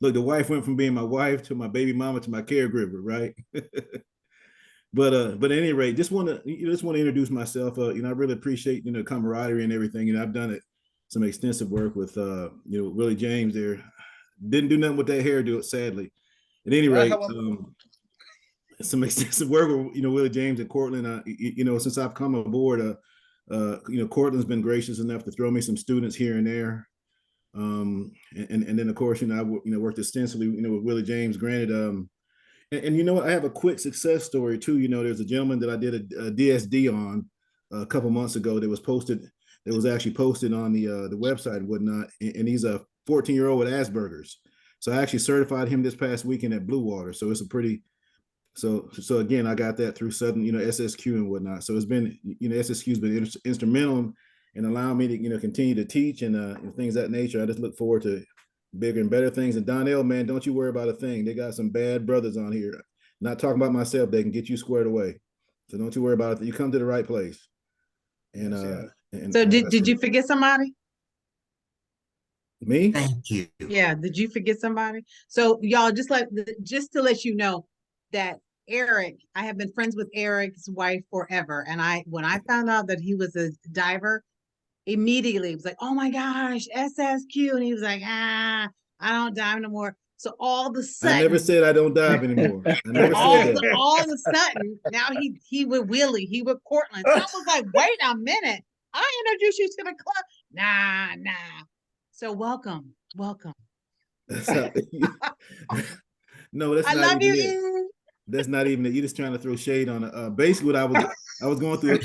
look, the wife went from being my wife to my baby mama to my caregiver, right? But at any rate, just want to introduce myself. I really appreciate camaraderie and everything. I've done some extensive work with Willie James there. Didn't do nothing with that hairdo, sadly. At any rate, some extensive work with Willie James and Cortland. Since I've come aboard, Cortland's been gracious enough to throw me some students here and there. And then of course, I worked extensively, with Willie James. Granted, and you know what? I have a quick success story too. There's a gentleman that I did a DSD on a couple months ago that was actually posted on the website and whatnot. And he's a 14-year-old with Asperger's. So I actually certified him this past weekend at Blue Water. So it's a pretty, so again, I got that through Southern, SSQ and whatnot. So it's been, SSQ's been instrumental in allowing me to, continue to teach and things of that nature. I just look forward to bigger and better things. And Donnell, man, don't you worry about a thing. They got some bad brothers on here. Not talking about myself. They can get you squared away. So don't you worry about it. You come to the right place. And so did you forget somebody? Me? Thank you. Yeah, did you forget somebody? So y'all, just to let you know that Eric, I have been friends with Eric's wife forever. And when I found out that he was a diver, immediately it was like, oh my gosh, SSQ. And he was like, I don't dive no more. So all of a sudden, I never said I don't dive anymore. I never said that. All of a sudden, now he with Willie, he with Cortland. So I was like, wait a minute. I introduced you to the club. Nah. So welcome. No, that's I not love even you, it. Ian. That's not even it. You're just trying to throw shade on it. Basically, what I was going through.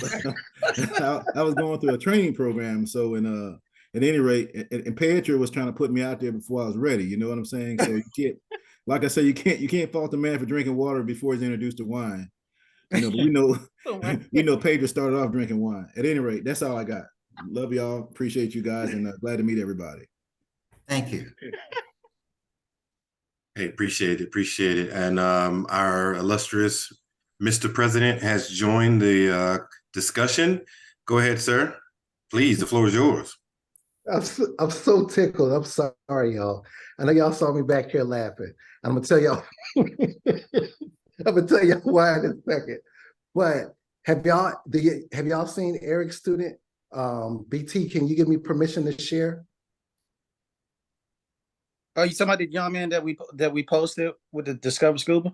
I was going through a training program. So at any rate, and Pedro was trying to put me out there before I was ready. You know what I'm saying? So you can't, like I said, you can't fault the man for drinking water before he's introduced to wine. But we know Pedro started off drinking wine. At any rate, that's all I got. Love y'all. Appreciate you guys, and glad to meet everybody. Thank you. Hey, appreciate it. And our illustrious Mr. President has joined the discussion. Go ahead, sir. Please, the floor is yours. I'm so tickled. I'm sorry, y'all. I know y'all saw me back here laughing. I'm gonna tell y'all. I'm gonna tell y'all why in a second. But have y'all seen Eric's student? BT, can you give me permission to share? Oh, you talking about the young man that we posted with the Discover Scuba?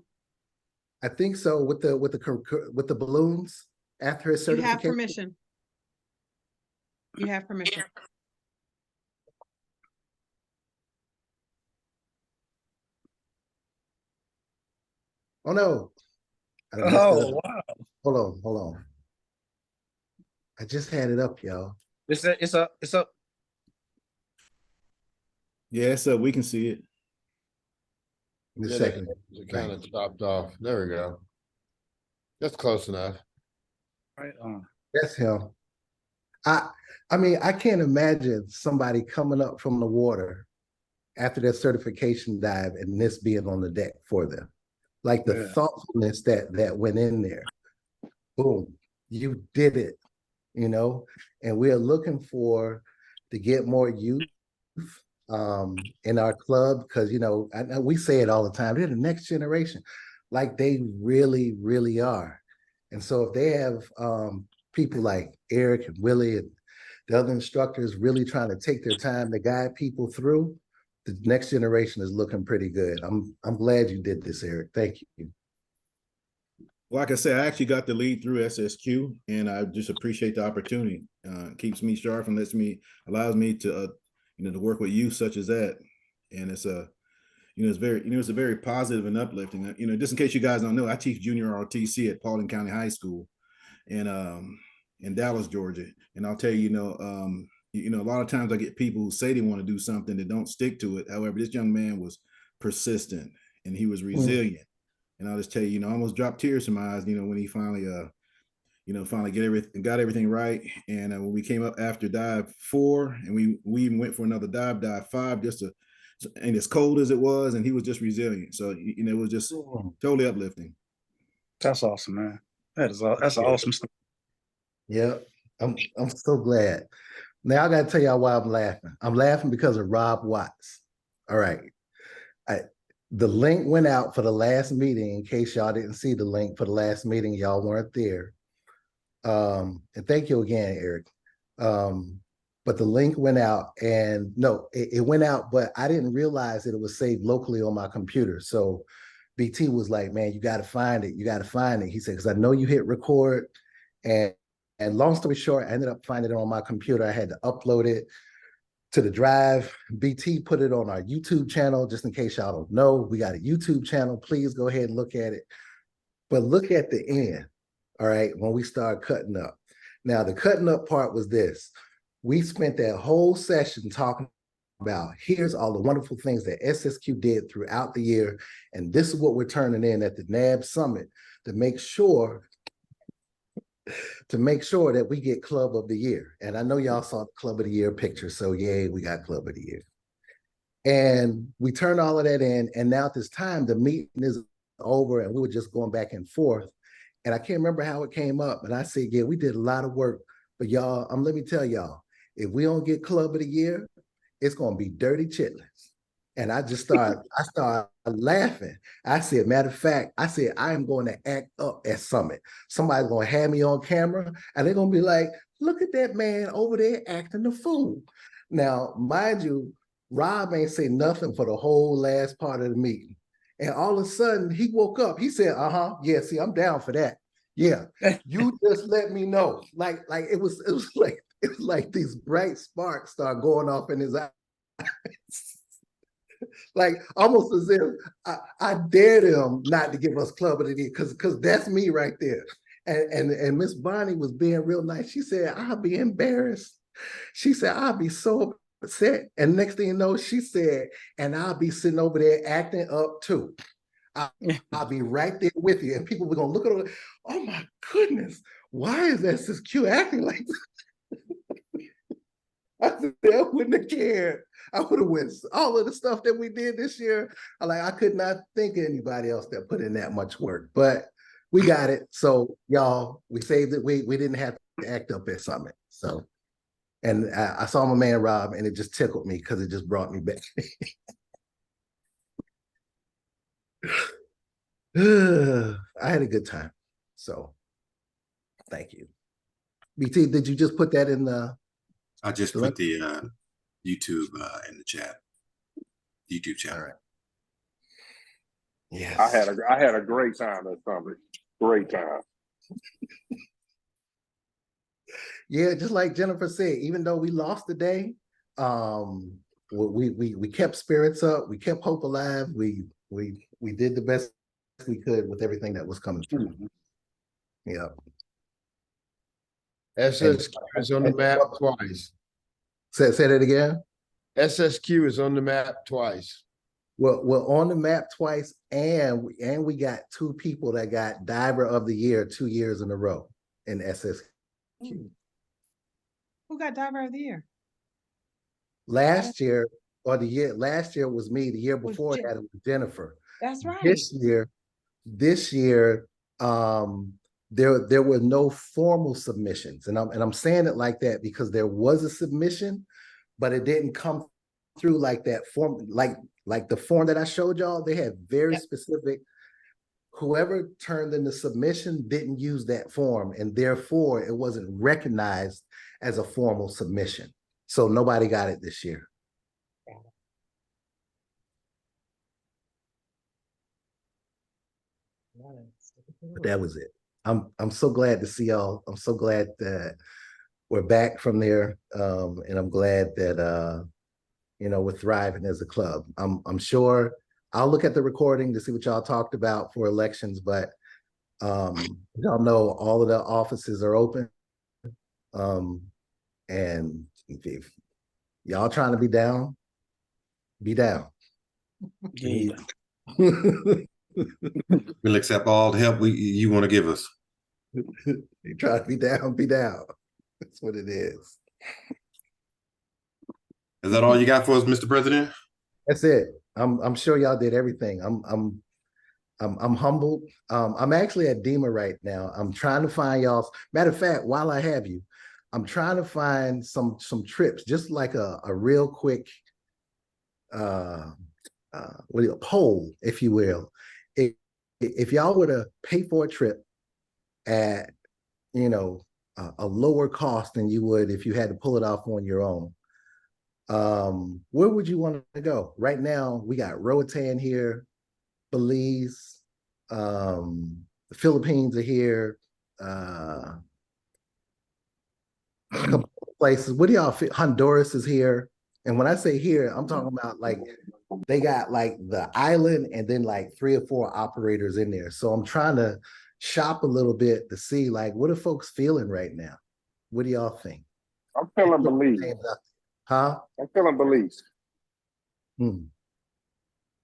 I think so. With the balloons after his certification. You have permission. Oh no. Oh wow. Hold on. I just had it up, y'all. It's up. Yeah, it's up. We can see it. In a second. It kind of stopped off. There we go. That's close enough. Right on. That's him. I mean, I can't imagine somebody coming up from the water after their certification dive and this being on the deck for them. Like the thoughtfulness that went in there. Boom, you did it, and we're looking to get more youth in our club because, I know we say it all the time, they're the next generation, like they really, really are. And so if they have people like Eric and Willie and the other instructors really trying to take their time to guide people through, the next generation is looking pretty good. I'm glad you did this, Eric. Thank you. Like I said, I actually got the lead through SSQ, and I just appreciate the opportunity. It keeps me sharp and allows me to, to work with youth such as that. And it's it's a very positive and uplifting. Just in case you guys don't know, I teach junior ROTC at Paulding County High School, in Dallas, Georgia. And I'll tell you, a lot of times I get people who say they want to do something that don't stick to it. However, this young man was persistent and he was resilient. And I'll just tell you, I almost dropped tears in my eyes, when he finally, got everything right. And when we came up after dive 4, and we even went for another dive 5, and as cold as it was, and he was just resilient. So, it was just totally uplifting. That's awesome, man. That's an awesome story. Yeah, I'm so glad. Now I gotta tell y'all why I'm laughing. I'm laughing because of Rob Watts. All right. The link went out for the last meeting. In case y'all didn't see the link for the last meeting, y'all weren't there. And thank you again, Eric. But the link went out, and no, it went out, but I didn't realize that it was saved locally on my computer. So BT was like, man, you got to find it. You got to find it. He said, because I know you hit record. And long story short, I ended up finding it on my computer. I had to upload it to the drive. BT put it on our YouTube channel, just in case y'all don't know. We got a YouTube channel. Please go ahead and look at it. But look at the end, all right, when we start cutting up. Now, the cutting up part was this. We spent that whole session talking about here's all the wonderful things that SSQ did throughout the year. And this is what we're turning in at the NAB Summit to make sure that we get Club of the Year. And I know y'all saw the Club of the Year picture, so yay, we got Club of the Year. And we turned all of that in, and now at this time, the meeting is over, and we were just going back and forth. And I can't remember how it came up, but I said, yeah, we did a lot of work. But y'all, let me tell y'all, if we don't get Club of the Year, it's gonna be dirty chitlins. And I started laughing. I said, matter of fact, I said, I am going to act up at Summit. Somebody's going to have me on camera, and they're going to be like, look at that man over there acting the fool. Now, mind you, Rob ain't say nothing for the whole last part of the meeting. And all of a sudden, he woke up. He said, yeah, see, I'm down for that. Yeah, you just let me know. Like it was like these bright sparks start going off in his eyes. Like almost as if I dared him not to give us Club of the Year, because that's me right there. And Miss Bonnie was being real nice. She said, I'll be embarrassed. She said, I'll be so upset. And next thing you know, she said, and I'll be sitting over there acting up too. I'll be right there with you. And people were gonna look at her, oh my goodness, why is SSQ acting like this? I said, I wouldn't have cared. I would have went all of the stuff that we did this year. I could not think of anybody else that put in that much work, but we got it. So y'all, we saved it. We didn't have to act up at Summit. So, and I saw my man Rob, and it just tickled me because it just brought me back. I had a good time. So thank you. BT, did you just put that in the? I just put the YouTube in the chat. YouTube channel. All right. Yes. I had a great time at Summit. Great time. Yeah, just like Jennifer said, even though we lost the day, we kept spirits up, we kept hope alive, we did the best we could with everything that was coming through. Mm-hmm. Yeah. SSQ is on the map twice. Say that again. SSQ is on the map twice. Well, we're on the map twice, and we got 2 people that got Diver of the Year 2 years in a row in SSQ. Who got Diver of the Year? Last year was me. The year before that, it was Jennifer. That's right. This year, there were no formal submissions, and I'm saying it like that because there was a submission, but it didn't come through like that form, like the form that I showed y'all. They had very specific. Whoever turned in the submission didn't use that form, and therefore it wasn't recognized as a formal submission. So nobody got it this year. But that was it. I'm so glad to see y'all. I'm so glad that we're back from there. And I'm glad that we're thriving as a club. I'm sure I'll look at the recording to see what y'all talked about for elections, but y'all know all of the offices are open. And if y'all trying to be down, be down. Yeah. We'll accept all the help you want to give us. You try to be down, be down. That's what it is. Is that all you got for us, Mr. President? That's it. I'm sure y'all did everything. I'm humbled. I'm actually at DEMA right now. I'm trying to find y'all. Matter of fact, while I have you, I'm trying to find some trips, just like a real quick poll, if you will. If y'all were to pay for a trip at a lower cost than you would if you had to pull it off on your own, where would you want to go? Right now, we got Roatan here, Belize, the Philippines are here, a couple of places. What do y'all feel? Honduras is here. And when I say here, I'm talking about like they got like the island and then like 3 or 4 operators in there. So I'm trying to shop a little bit to see like what are folks feeling right now? What do y'all think? I'm feeling Belize. Huh? I'm feeling Belize.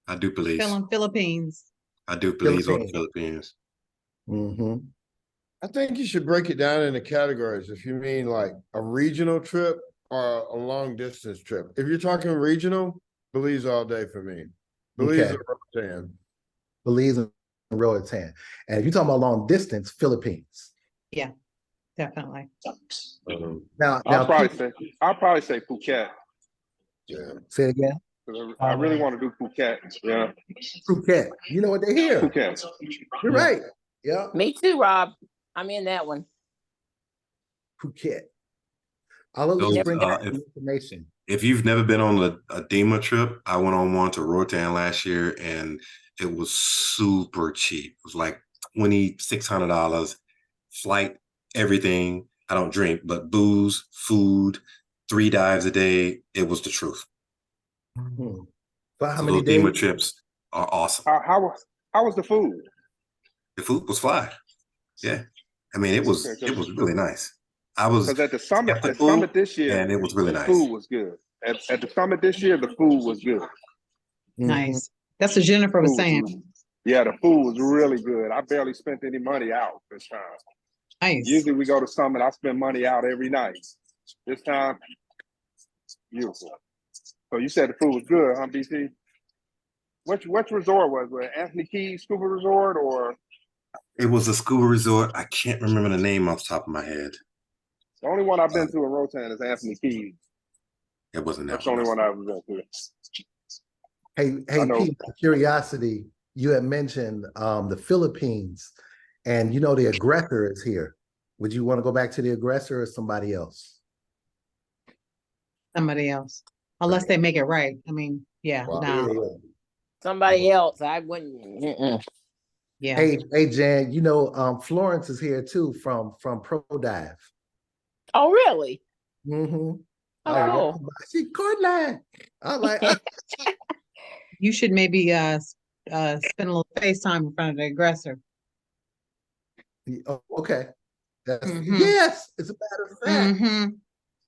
I do believe. Feeling Philippines. I do believe on the Philippines. I think you should break it down into categories. If you mean like a regional trip or a long distance trip. If you're talking regional, Belize all day for me. Belize or Roatan. Belize and Roatan. And if you're talking about long distance, Philippines. Yeah, definitely. Now I'll probably say Phuket. Yeah. Say it again. I really want to do Phuket. Yeah. Phuket. You know what they hear. Phuket. You're right. Yeah. Me too, Rob. I'm in that one. Phuket. I'll at least bring out information. If you've never been on a DEMA trip, I went on one to Roatan last year and it was super cheap. It was like $2,600, flight, everything. I don't drink, but booze, food, 3 dives a day. It was the truth. But how So many those days? DEMA trips are awesome. How was the food? The food was fly. Yeah. I mean, it was really nice. I was because at the summit this year, and it was really the nice. food was good. At the summit this year, the food was good. Nice. That's what Jennifer was saying. Yeah, the food was really good. I barely spent any money out this time. Nice. Usually we go to Summit, I spend money out every night. This time, beautiful. So you said the food was good, huh, BT? Which resort was it? Anthony Keys Scuba Resort or? It was a scuba resort. I can't remember the name off the top of my head. The only one I've been to in Roatan is Anthony Keys. It wasn't that. That's the only one I've been to. Hey, Pete, curiosity, you had mentioned the Philippines, and you know the aggressor is here. Would you want to go back to the aggressor or somebody else? Somebody else. Unless they make it right. I mean, yeah, no. Somebody else. I wouldn't. Yeah. Hey, Jan, you know Florence is here too from Pro Dive. Oh, really? Mm-hmm. Oh, cool. She Cortland. I'm like, you should maybe spend a little FaceTime in front of the aggressor. Okay. Yes, as a matter of fact.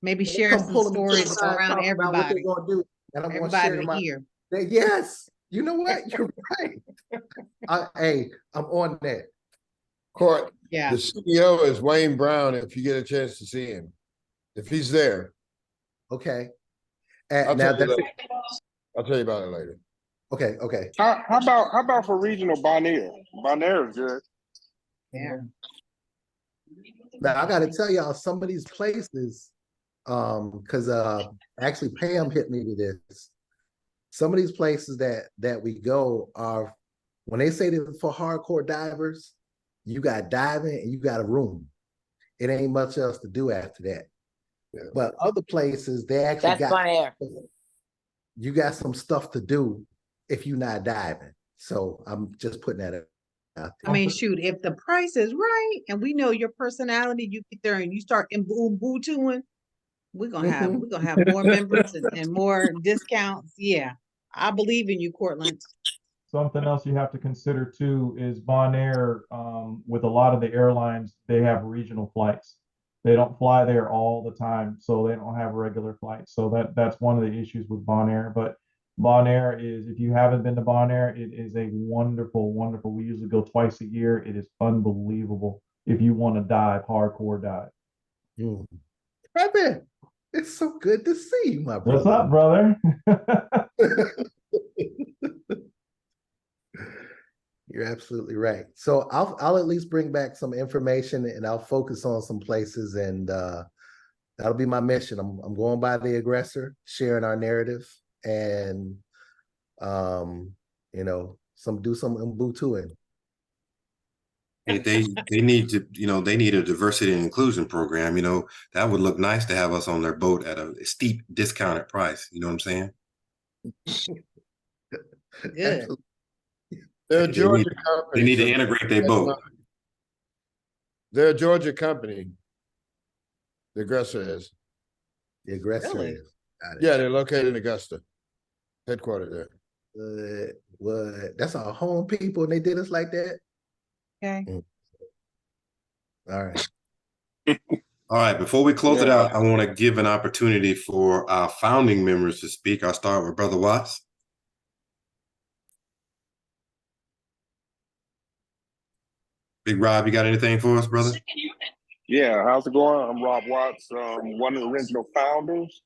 Maybe share some stories around everybody. What do, and I'm everybody to hear. Yes, you know what? You're right. Hey, I'm on that. Court. Yeah. The CEO is Wayne Brown. If you get a chance to see him, if he's there. Okay. I'll now tell you about it later. Okay. How about for regional Bonaire? Bonaire is good. Yeah. Now I got to tell y'all some of these places, because actually Pam hit me with this. Some of these places that we go are, when they say they're for hardcore divers, you got diving and you got a room. It ain't much else to do after that. Yeah. But other places, they actually you got some stuff to do if you're not diving. So I'm just putting that I mean, shoot, if the price is right and we know your personality, you get there and you start in boo tooing, we're gonna have more members and more discounts. Yeah. I believe in you, Cortland. Something else you have to consider too is Bonaire, with a lot of the airlines, they have regional flights. They don't fly there all the time, so they don't have regular flights. So that's one of the issues with Bonaire. But Bonaire is, if you haven't been to Bonaire, it is a wonderful, wonderful. We usually go twice a year. It is unbelievable if you want to dive, hardcore dive. Kevin, it's so good to see you, my brother. What's up, brother? You're absolutely right. So I'll at least bring back some information and I'll focus on some places, and that'll be my mission. I'm going by the aggressor, sharing our narrative, and do some Ubuntuing. Hey, they need to, they need a diversity and inclusion program. That would look nice to have us on their boat at a steep discounted price. You know what I'm saying? Good. They're a Georgia They company. need to so integrate their boat. They're a Georgia company. The aggressor is. The aggressor Really? is. Got it. Yeah, they're located in Augusta, headquartered there. What? That's our home people, and they did us like that. Okay. All right. All right, before we close it out, I want to give an opportunity for our founding members to speak. I'll start with Brother Watts. Big Rob, you got anything for us, brother? Yeah, how's it going? I'm Rob Watts, one of the original founders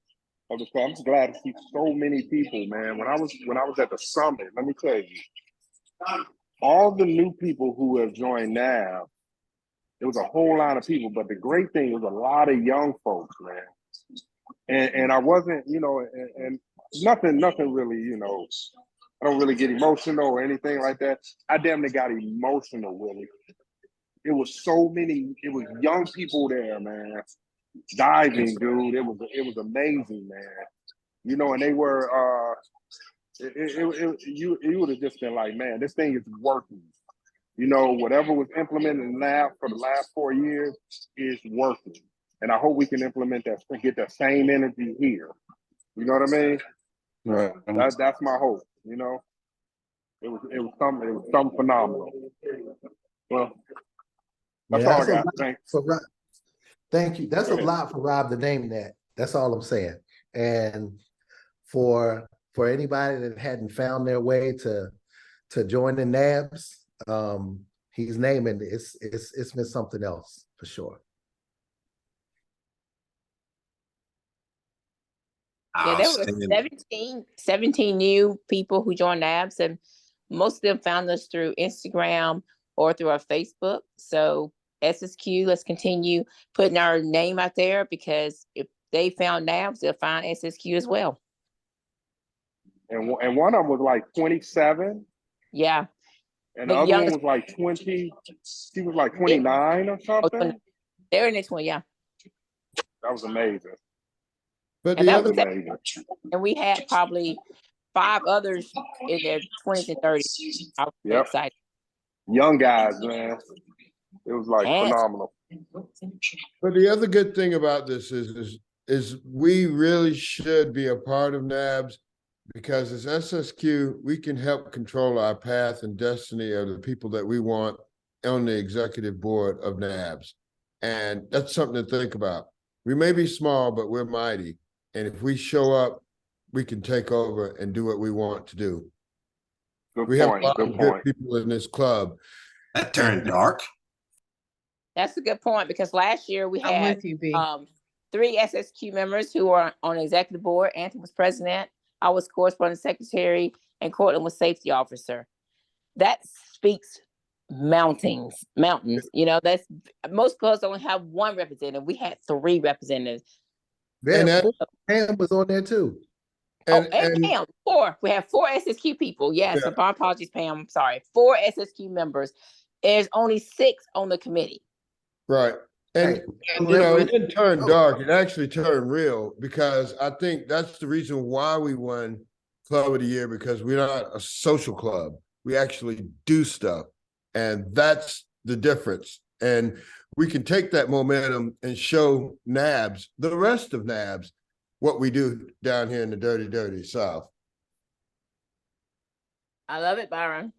of the club. I'm just glad to see so many people, man. When I was at the summit, let me tell you, all the new people who have joined now, it was a whole lot of people. But the great thing was a lot of young folks, man. And I wasn't, and nothing really, I don't really get emotional or anything like that. I damn near got emotional with it. It was so many, it was young people there, man. Diving, dude. It was amazing, man. And they were you would have just been like, man, this thing is working. Whatever was implemented in lab for the last 4 years is working. And I hope we can implement that and get that same energy here. You know what I mean? Right. That's my hope, It was something phenomenal. Well, that's all I got. Thanks. Thank you. That's a lot for Rob to name that. That's all I'm saying. And for anybody that hadn't found their way to join the NABs, he's naming it's been something else for sure. Yeah, there were 17 new people who joined NABS, and most of them found us through Instagram or through our Facebook. So SSQ, let's continue putting our name out there, because if they found NABS, they'll find SSQ as well. And one of them was like 27. Yeah. And the other one was like 20. She was like 29 or something. They're in this one, yeah. That was amazing. But and we had probably 5 others in their 20s and 30s. I was excited. Young guys, man. It was like phenomenal. But the other good thing about this is we really should be a part of NABS, because as SSQ, we can help control our path and destiny of the people that we want on the executive board of NABS. And that's something to think about. We may be small, but we're mighty. And if we show up, we can take over and do what we want to do. We have a lot of good people in this club. That turned dark. That's a good point, because last year we had 3 SSQ members who were on the executive board. Anthony was president. I was correspondent secretary, and Cortland was safety officer. That speaks mountains. That's most clubs only have 1 representative. We had 3 representatives. And Pam was on there too. And Pam, 4. We have 4 SSQ people. Yes, so my apologies, Pam. I'm sorry. 4 SSQ members. There's only 6 on the committee. Right. And it didn't turn dark. It actually turned real, because I think that's the reason why we won Club of the Year, because we're not a social club. We actually do stuff. And that's the difference. And we can take that momentum and show NABS, the rest of NABS, what we do down here in the dirty, dirty South. I love it, Byron.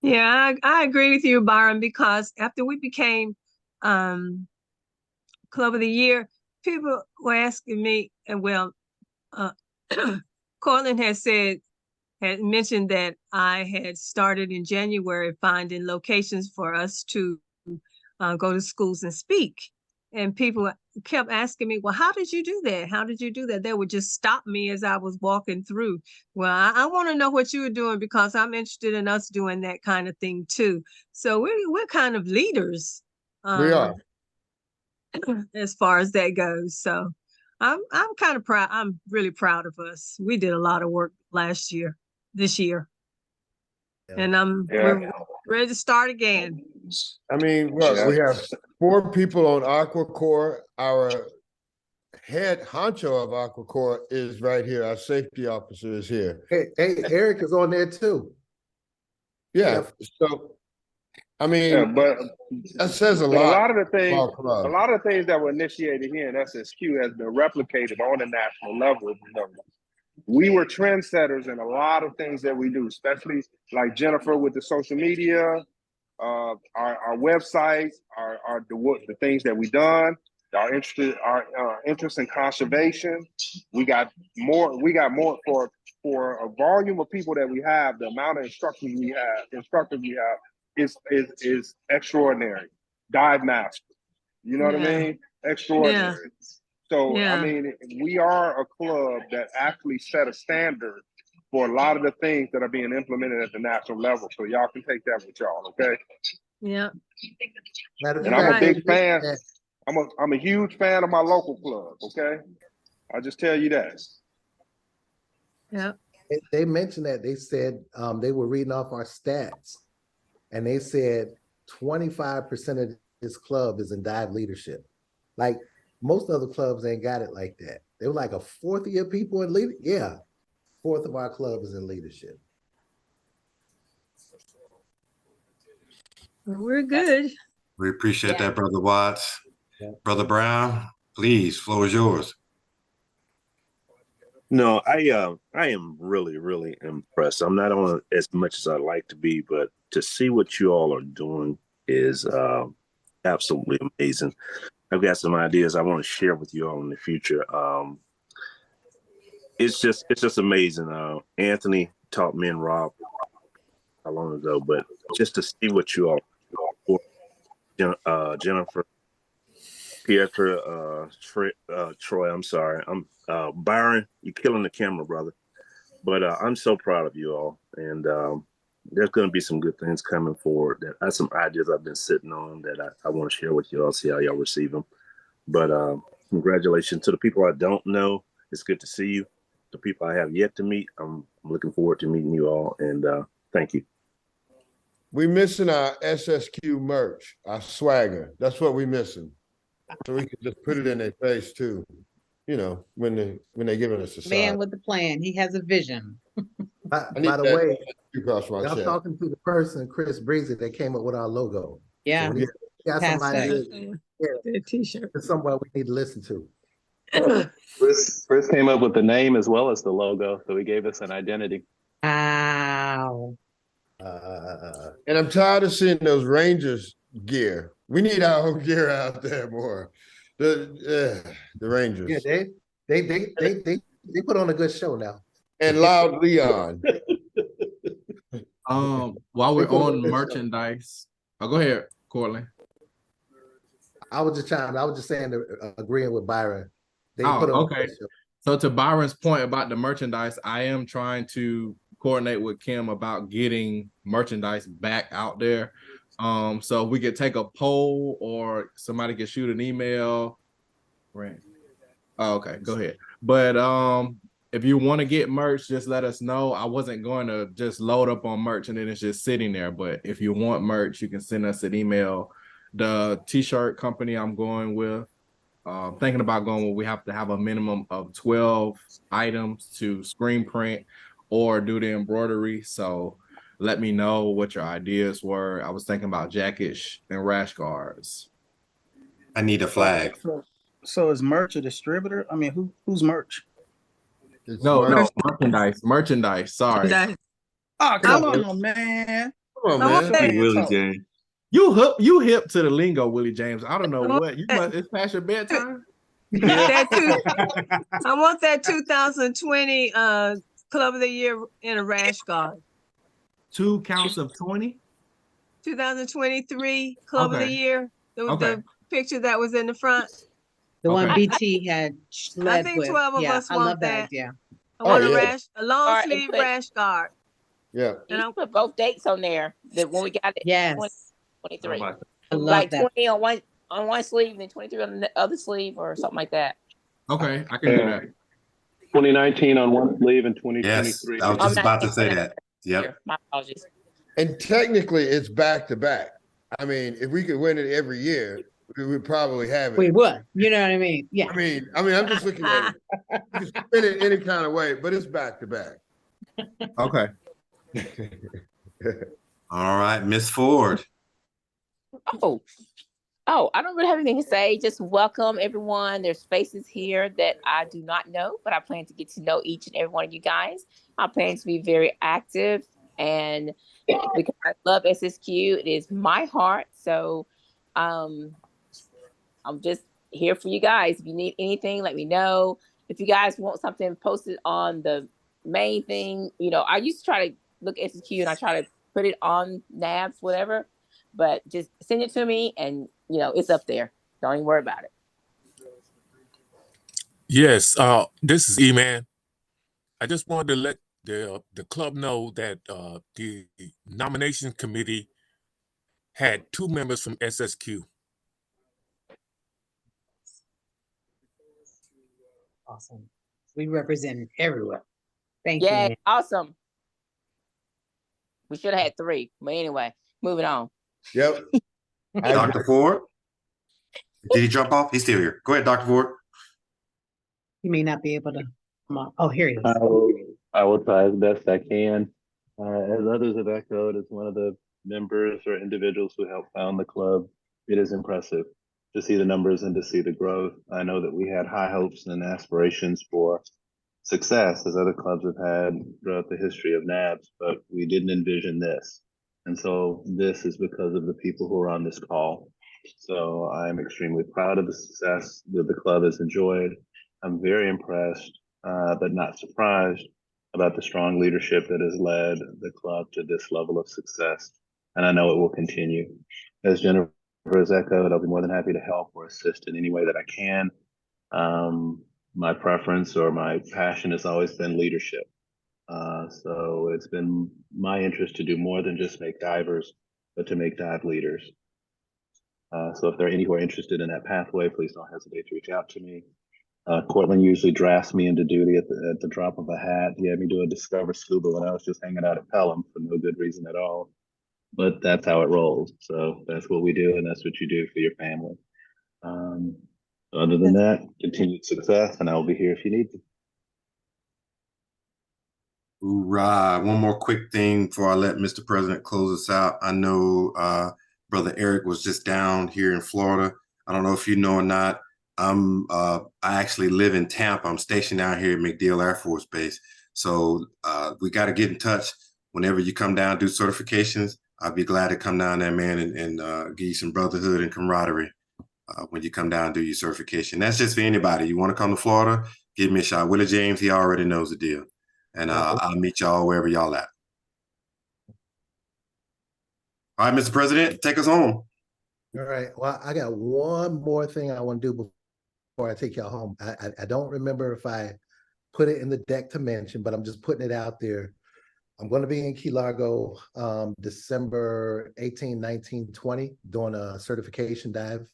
Yeah, I agree with you, Byron, because after we became Club of the Year, people were asking me, and well, Cortland had mentioned that I had started in January finding locations for us to go to schools and speak. And people kept asking me, well, how did you do that? How did you do that? They would just stop me as I was walking through. Well, I want to know what you were doing because I'm interested in us doing that kind of thing too. So we're kind of leaders. We are. As far as that goes. So I'm kind of proud. I'm really proud of us. We did a lot of work this year. Yeah. And we're ready to start again. I mean, look, we have 4 people on AquaCorps. Our head honcho of AquaCorps is right here. Our safety officer is here. Hey, Eric is on there too. Yeah. So, I mean, Yeah, but that says a but lot. a lot of the things, about club. a lot of things that were initiated here in SSQ has been replicated on a national level. We were trendsetters in a lot of things that we do, especially like Jennifer with the social media, our website, the things that we done, our interest in conservation. We got more for a volume of people that we have. The amount of instructors we have is extraordinary. Dive master, you know what I mean? Extraordinary. So I mean, we are a club that actually set a standard for a lot of the things that are being implemented at the national level. So y'all can take that with y'all, okay? Yeah. And I'm a big fan. I'm a huge fan of my local club, okay? I'll just tell you that. Yeah. They mentioned that. They said they were reading off our stats, and they said 25% of this club is in dive leadership. Like most other clubs ain't got it like that. They were like a fourth of your people in leadership. Yeah, fourth of our club is in leadership. We're good. We appreciate that, Brother Watts. Yeah. Brother Brown, please, floor is yours. No, I am really, really impressed. I'm not on as much as I'd like to be, but to see what you all are doing is absolutely amazing. I've got some ideas I want to share with you all in the future. It's just amazing. Anthony taught me and Rob how long ago, but just to see what you all, Jennifer, Pietra, Troy, I'm sorry. Byron, you're killing the camera, brother. But I'm so proud of you all. And there's going to be some good things coming forward. That I have some ideas I've been sitting on that I want to share with you all, see how y'all receive them. But congratulations to the people I don't know. It's good to see you. The people I have yet to meet, I'm looking forward to meeting you all. And thank you. We missing our SSQ merch, our swagger. That's what we missing. So we can just put it in their face too. You know, when they giving us a sign. Man with the plan. He has a vision. By the way, y'all talking to the person, Chris Breezy, that came up with our logo. Yeah. So we got some ideas. The t-shirt. It's somewhere we need to listen to. Chris came up with the name as well as the logo, so he gave us an identity. Wow. And I'm tired of seeing those Rangers gear. We need our own gear out there more. The Rangers. Yeah, they put on a good show now. And Loud Leon. While we're on merchandise, go ahead, Cortland. I was just saying, agreeing with Byron. They Oh, put on okay. So to Byron's point about the merchandise, I am trying to coordinate with Kim about getting merchandise back out there. So we could take a poll or somebody could shoot an email. Right. Oh, okay, go ahead. But if you want to get merch, just let us know. I wasn't going to just load up on merch and then it's just sitting there. But if you want merch, you can send us an email. The t-shirt company I'm going with, thinking about going where we have to have a minimum of 12 items to screen print or do the embroidery. So let me know what your ideas were. I was thinking about jackets and rash guards. I need a flag. So is merch a distributor? I mean, who's merch? No, merchandise. Sorry. Oh, Come come on, on, man. Come on, I want man. that. Willie James. You hip to the lingo, Willie James. I don't know what you must. It's past your bedtime. That I want that 2020 Club of the Year in a rash guard. 2 counts of 20. 2023 Club of the Okay. Year. Okay. The picture that was in the front. The one Okay. BT had I led think with. 12 of Yeah, us I want love that that. idea. I want yeah. a long Or sleeve put- rash guard. Yeah. You And put both dates on there. That when we got it, Yes, 2023. I love Like that. 20 on one sleeve and then 23 on the other sleeve or something like that. Okay, I can do that. 2019 on one sleeve and Yes, 2023. I was just about to say that. Yep. My apologies. And technically, it's back to back. I mean, if we could win it every year, we would probably have it. We would. You know what I mean? Yeah. I mean, I'm just looking at it. You can spin it any kind of way, but it's back to back. Okay. All right, Miss Ford. Oh, I don't really have anything to say. Just welcome everyone. There's faces here that I do not know, but I plan to get to know each and every one of you guys. I plan to be very active, and because I love SSQ, it is my heart. So I'm just here for you guys. If you need anything, let me know. If you guys want something posted on the main thing, I used to try to look at SSQ and I try to put it on NABs, whatever, but just send it to me and it's up there. Don't even worry about it. Yes, this is E-Man. I just wanted to let the club know that the nomination committee had 2 members from SSQ. Awesome. We represent everywhere. Thank you. Yeah, man. awesome. We should have had 3, but anyway, moving on. Yep. Dr. Ford? Did he jump off? He's still here. Go ahead, Dr. Ford. You may not be able to come on. Oh, here he is. I will try as best I can. As others have echoed, as one of the members or individuals who helped found the club, it is impressive to see the numbers and to see the growth. I know that we had high hopes and aspirations for success, as other clubs have had throughout the history of NABS, but we didn't envision this. And so this is because of the people who are on this call. So I'm extremely proud of the success that the club has enjoyed. I'm very impressed, but not surprised about the strong leadership that has led the club to this level of success. And I know it will continue. As Jennifer has echoed, I'll be more than happy to help or assist in any way that I can. My preference or my passion has always been leadership. So it's been my interest to do more than just make divers, but to make dive leaders. So if there are any who are interested in that pathway, please don't hesitate to reach out to me. Cortland usually drafts me into duty at the drop of a hat. He had me do a Discover Scuba when I was just hanging out at Pelham for no good reason at all. But that's how it rolls. So that's what we do, and that's what you do for your family. Other than that, continued success, and I'll be here if you need to. Hoorah. One more quick thing before I let Mr. President close us out. I know Brother Eric was just down here in Florida. I don't know if you know or not. I actually live in Tampa. I'm stationed down here at MacDill Air Force Base. So we got to get in touch whenever you come down, do certifications. I'll be glad to come down there, man, and give you some brotherhood and camaraderie when you come down and do your certification. That's just for anybody. You want to come to Florida, give me a shot. Willie James, he already knows the deal. And I'll meet y'all wherever y'all at. All right, Mr. President, take us home. All right. Well, I got one more thing I want to do before I take y'all home. I don't remember if I put it in the deck to mention, but I'm just putting it out there. I'm going to be in Key Largo December 18, 19, 20, doing a certification dive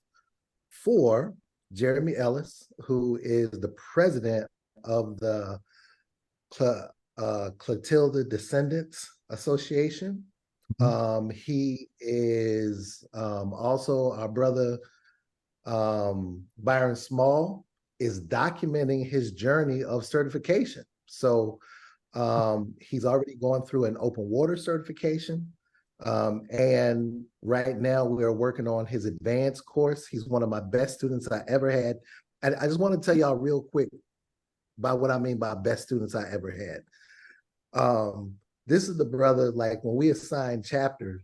for Jeremy Ellis, who is the president of the Clotilda Descendants Association. He is also our brother Byron Small is documenting his journey of certification. So He's already gone through an open water certification. And right now we're working on his advanced course. He's one of my best students I ever had. And I just want to tell y'all real quick about what I mean by best students I ever had. This is the brother, like when we assign chapters,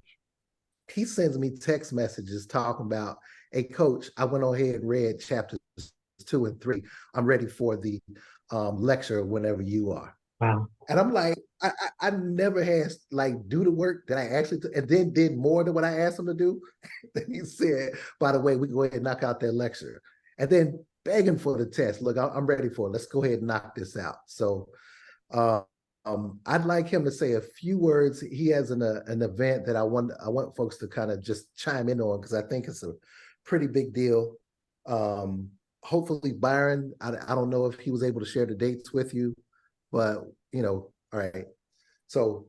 he sends me text messages talking about, hey coach, I went on ahead and read chapters 2 and 3. I'm ready for the lecture whenever you are. Wow. And I'm like, I never had like do the work that I actually and then did more than what I asked him to do. Then he said, by the way, we go ahead and knock out that lecture. And then begging for the test. Look, I'm ready for it. Let's go ahead and knock this out. So I'd like him to say a few words. He has an event that I want folks to kind of just chime in on because I think it's a pretty big deal. Hopefully Byron, I don't know if he was able to share the dates with you, but all right. So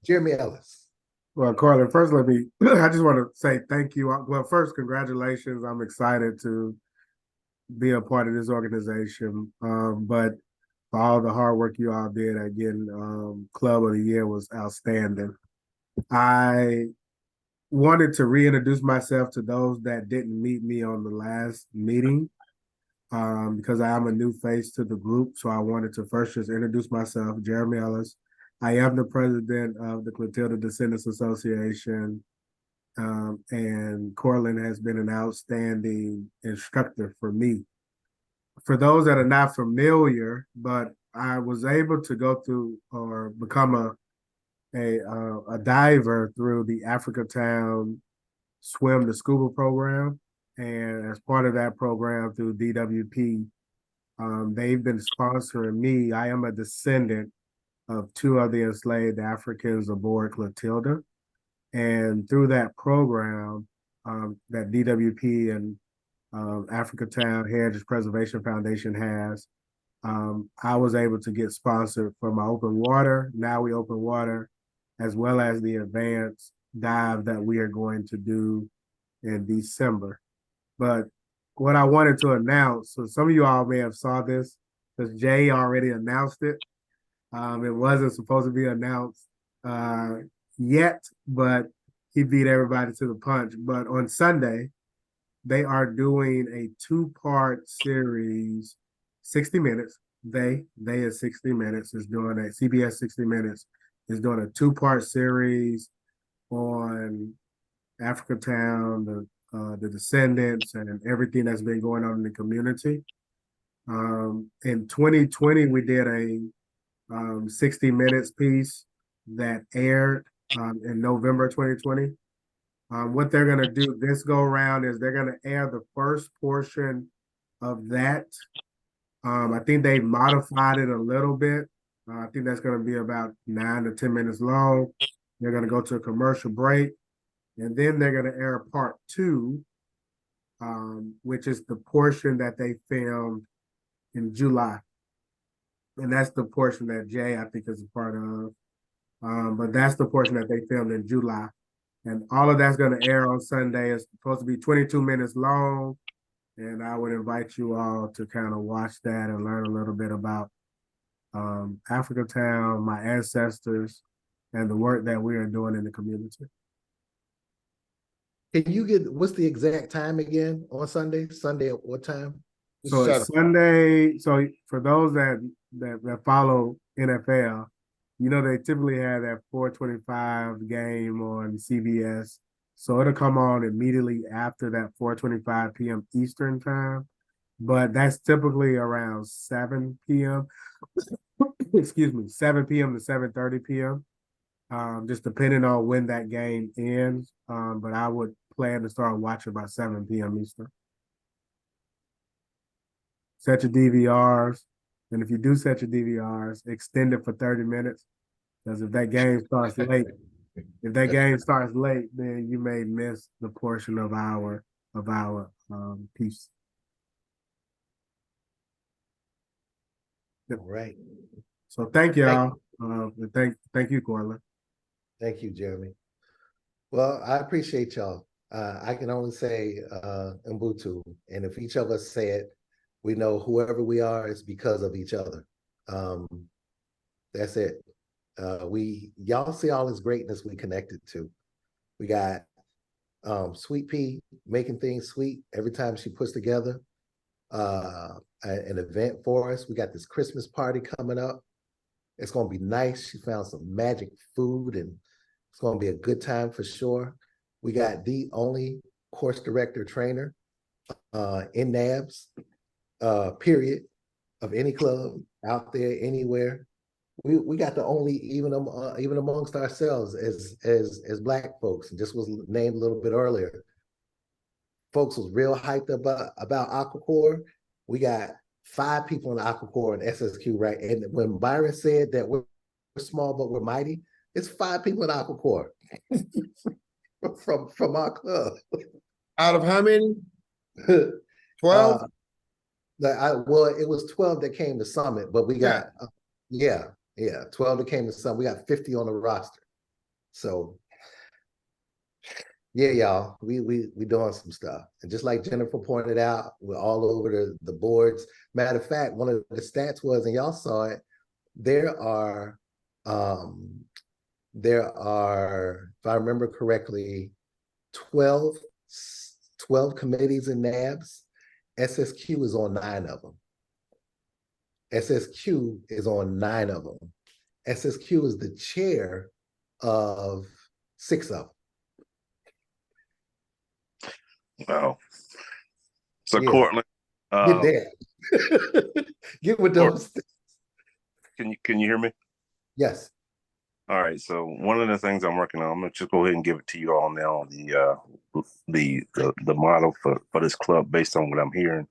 Jeremy Ellis. Well, Carlin, first I just want to say thank you. Well, first, congratulations. I'm excited to be a part of this organization. But for all the hard work you all did, again, Club of the Year was outstanding. I wanted to reintroduce myself to those that didn't meet me on the last meeting because I am a new face to the group. So I wanted to first just introduce myself, Jeremy Ellis. I am the president of the Clotilda Descendants Association. And Cortland has been an outstanding instructor for me. For those that are not familiar, but I was able to go through or become a diver through the Africatown Swim to Scuba program. And as part of that program through DWP, they've been sponsoring me. I am a descendant of 2 of the enslaved Africans aboard Clotilda. And through that program that DWP and Africatown Heritage Preservation Foundation has, I was able to get sponsored for my open water, Now We Open Water, as well as the advanced dive that we are going to do in December. But what I wanted to announce, so some of you all may have saw this, because Jay already announced it. It wasn't supposed to be announced yet, but he beat everybody to the punch. But on Sunday, they are doing a 2-part series, 60 Minutes. They is 60 Minutes is doing a CBS 60 Minutes is doing a 2-part series on Africatown, the descendants, and everything that's been going on in the community. In 2020, we did a 60 Minutes piece that aired in November 2020. What they're going to do this go around is they're going to air the first portion of that. I think they modified it a little bit. I think that's going to be about 9 to 10 minutes long. They're going to go to a commercial break, and then they're going to air part 2, which is the portion that they filmed in July. And that's the portion that Jay, I think, is a part of. But that's the portion that they filmed in July. And all of that's going to air on Sunday. It's supposed to be 22 minutes long. And I would invite you all to kind of watch that and learn a little bit about Africatown, my ancestors, and the work that we are doing in the community. Can you what's the exact time again on Sunday? Sunday at what time? So it's Sunday. So for those that follow NFL, they typically have that 4:25 game on CBS. So it'll come on immediately after that 4:25 p.m. Eastern time. But that's typically around 7 p.m. Excuse me, 7 p.m. to 7:30 p.m. Just depending on when that game ends. But I would plan to start watching by 7 p.m. Eastern. Set your DVRs. And if you do set your DVRs, extend it for 30 minutes. Because if that game starts late, then you may miss the portion of our piece. All right. So thank y'all. Thank you, Corlin. Thank you, Jeremy. Well, I appreciate y'all. I can only say Ubuntu. And if each of us say it, we know whoever we are is because of each other. That's it. Y'all see all this greatness we connected to. We got Sweet Pea making things sweet every time she puts together an event for us. We got this Christmas party coming up. It's going to be nice. She found some magic food and it's going to be a good time for sure. We got the only course director trainer in NABS, period, of any club out there anywhere. We got the only, even amongst ourselves as Black folks, and just was named a little bit earlier. Folks was real hyped about Aquacore. We got 5 people in Aquacore and SSQ, right? And when Byron said that we're small but we're mighty, it's 5 people in Aquacore from our club. Out of how many? 12? Well, it was 12 that came to Summit, but we got 12 that came to Summit. We got 50 on the roster. So yeah, y'all, we doing some stuff. And just like Jennifer pointed out, we're all over the boards. Matter of fact, one of the stats was, and y'all saw it, there are, if I remember correctly, 12 committees in NABS. SSQ is on 9 of them. SSQ is on 9 of them. SSQ is the chair of 6 of them. Wow. So Yeah. Cortland, Get there. Get with those. Can you hear me? Yes. All right. So one of the things I'm working on, I'm gonna just go ahead and give it to you all now. The model for this club, based on what I'm hearing,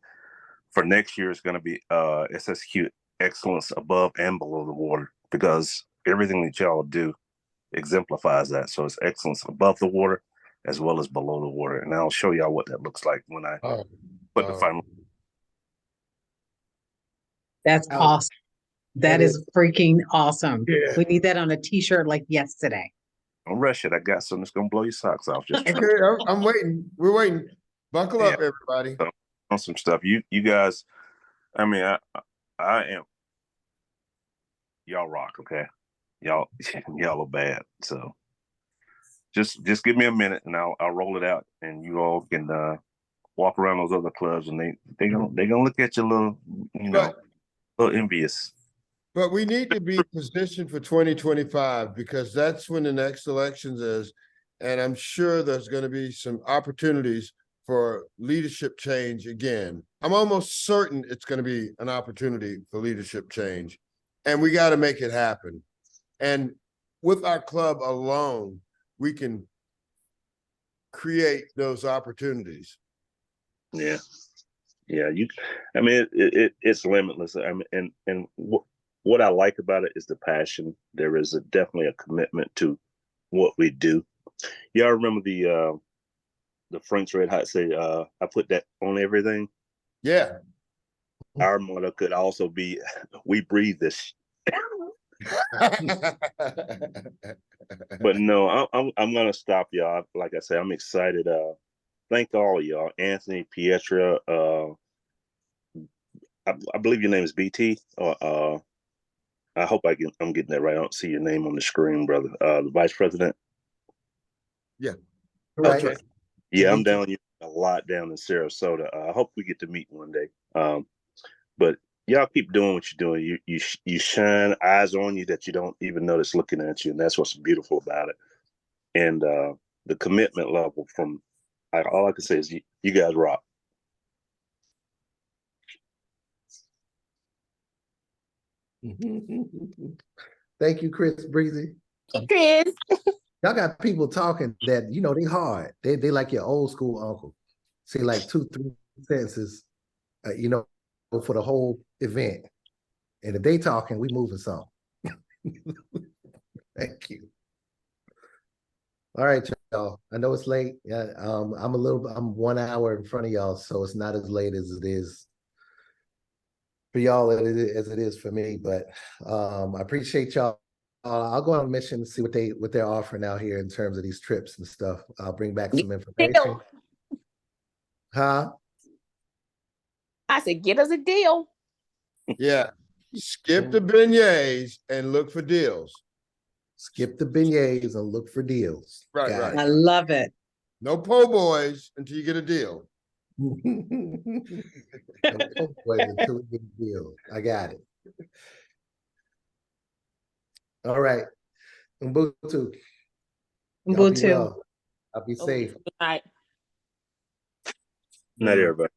for next year is going to be SSQ excellence above and below the water, because everything that y'all do exemplifies that. So it's excellence above the water as well as below the water. And I'll show y'all what that looks like when I put the final. That's awesome. That is freaking awesome. Yeah. We need that on a t-shirt like yesterday. Don't rush it. I got something that's going to blow your socks off. Just Okay, I'm waiting. We're waiting. Buckle up, everybody. On some stuff. You guys, I mean, I am, y'all rock, okay? Y'all are bad. So just give me a minute and I'll roll it out, and you all can walk around those other clubs, and they gonna look at you a little, little envious. But we need to be positioned for 2025, because that's when the next elections is. And I'm sure there's going to be some opportunities for leadership change again. I'm almost certain it's going to be an opportunity for leadership change, and we got to make it happen. And with our club alone, we can create those opportunities. Yeah. I mean, it's limitless. I mean, and what I like about it is the passion. There is definitely a commitment to what we do. Y'all remember the Frank's Red Hot say, I put that on everything? Yeah. Our motto could also be, we breathe this. But no, I'm gonna stop y'all. Like I said, I'm excited. Thank all of y'all. Anthony, Pietra, I believe your name is BT. I hope I'm getting that right. I don't see your name on the screen, brother. The vice president. Yeah. Okay. Right. Yeah, I'm down here a lot down in Sarasota. I hope we get to meet one day. But y'all keep doing what you're doing. You shine eyes on you that you don't even notice looking at you, and that's what's beautiful about it. And the commitment level from, all I can say is you guys rock. Thank you, Chris Breezy. Chris. Y'all got people talking that, they hard. They like your old school uncle. Say like 2-3 sentences, for the whole event. And if they talking, we moving some. Thank you. All right, y'all. I know it's late. I'm 1 hour in front of y'all, so it's not as late as it is for y'all as it is for me. But I appreciate y'all. I'll go on a mission and see what they're offering out here in terms of these trips and stuff. I'll bring back some information. Huh? I said, get us a deal. Yeah. Skip the beignets and look for deals. Skip the beignets and look for deals. Right, Got right. I love it. No po' boys until you get a deal. it. No boys until we get a deal. I got it. All right. Ubuntu. Y'all be Ubuntu. well. I'll be safe. Good night. Not everybody.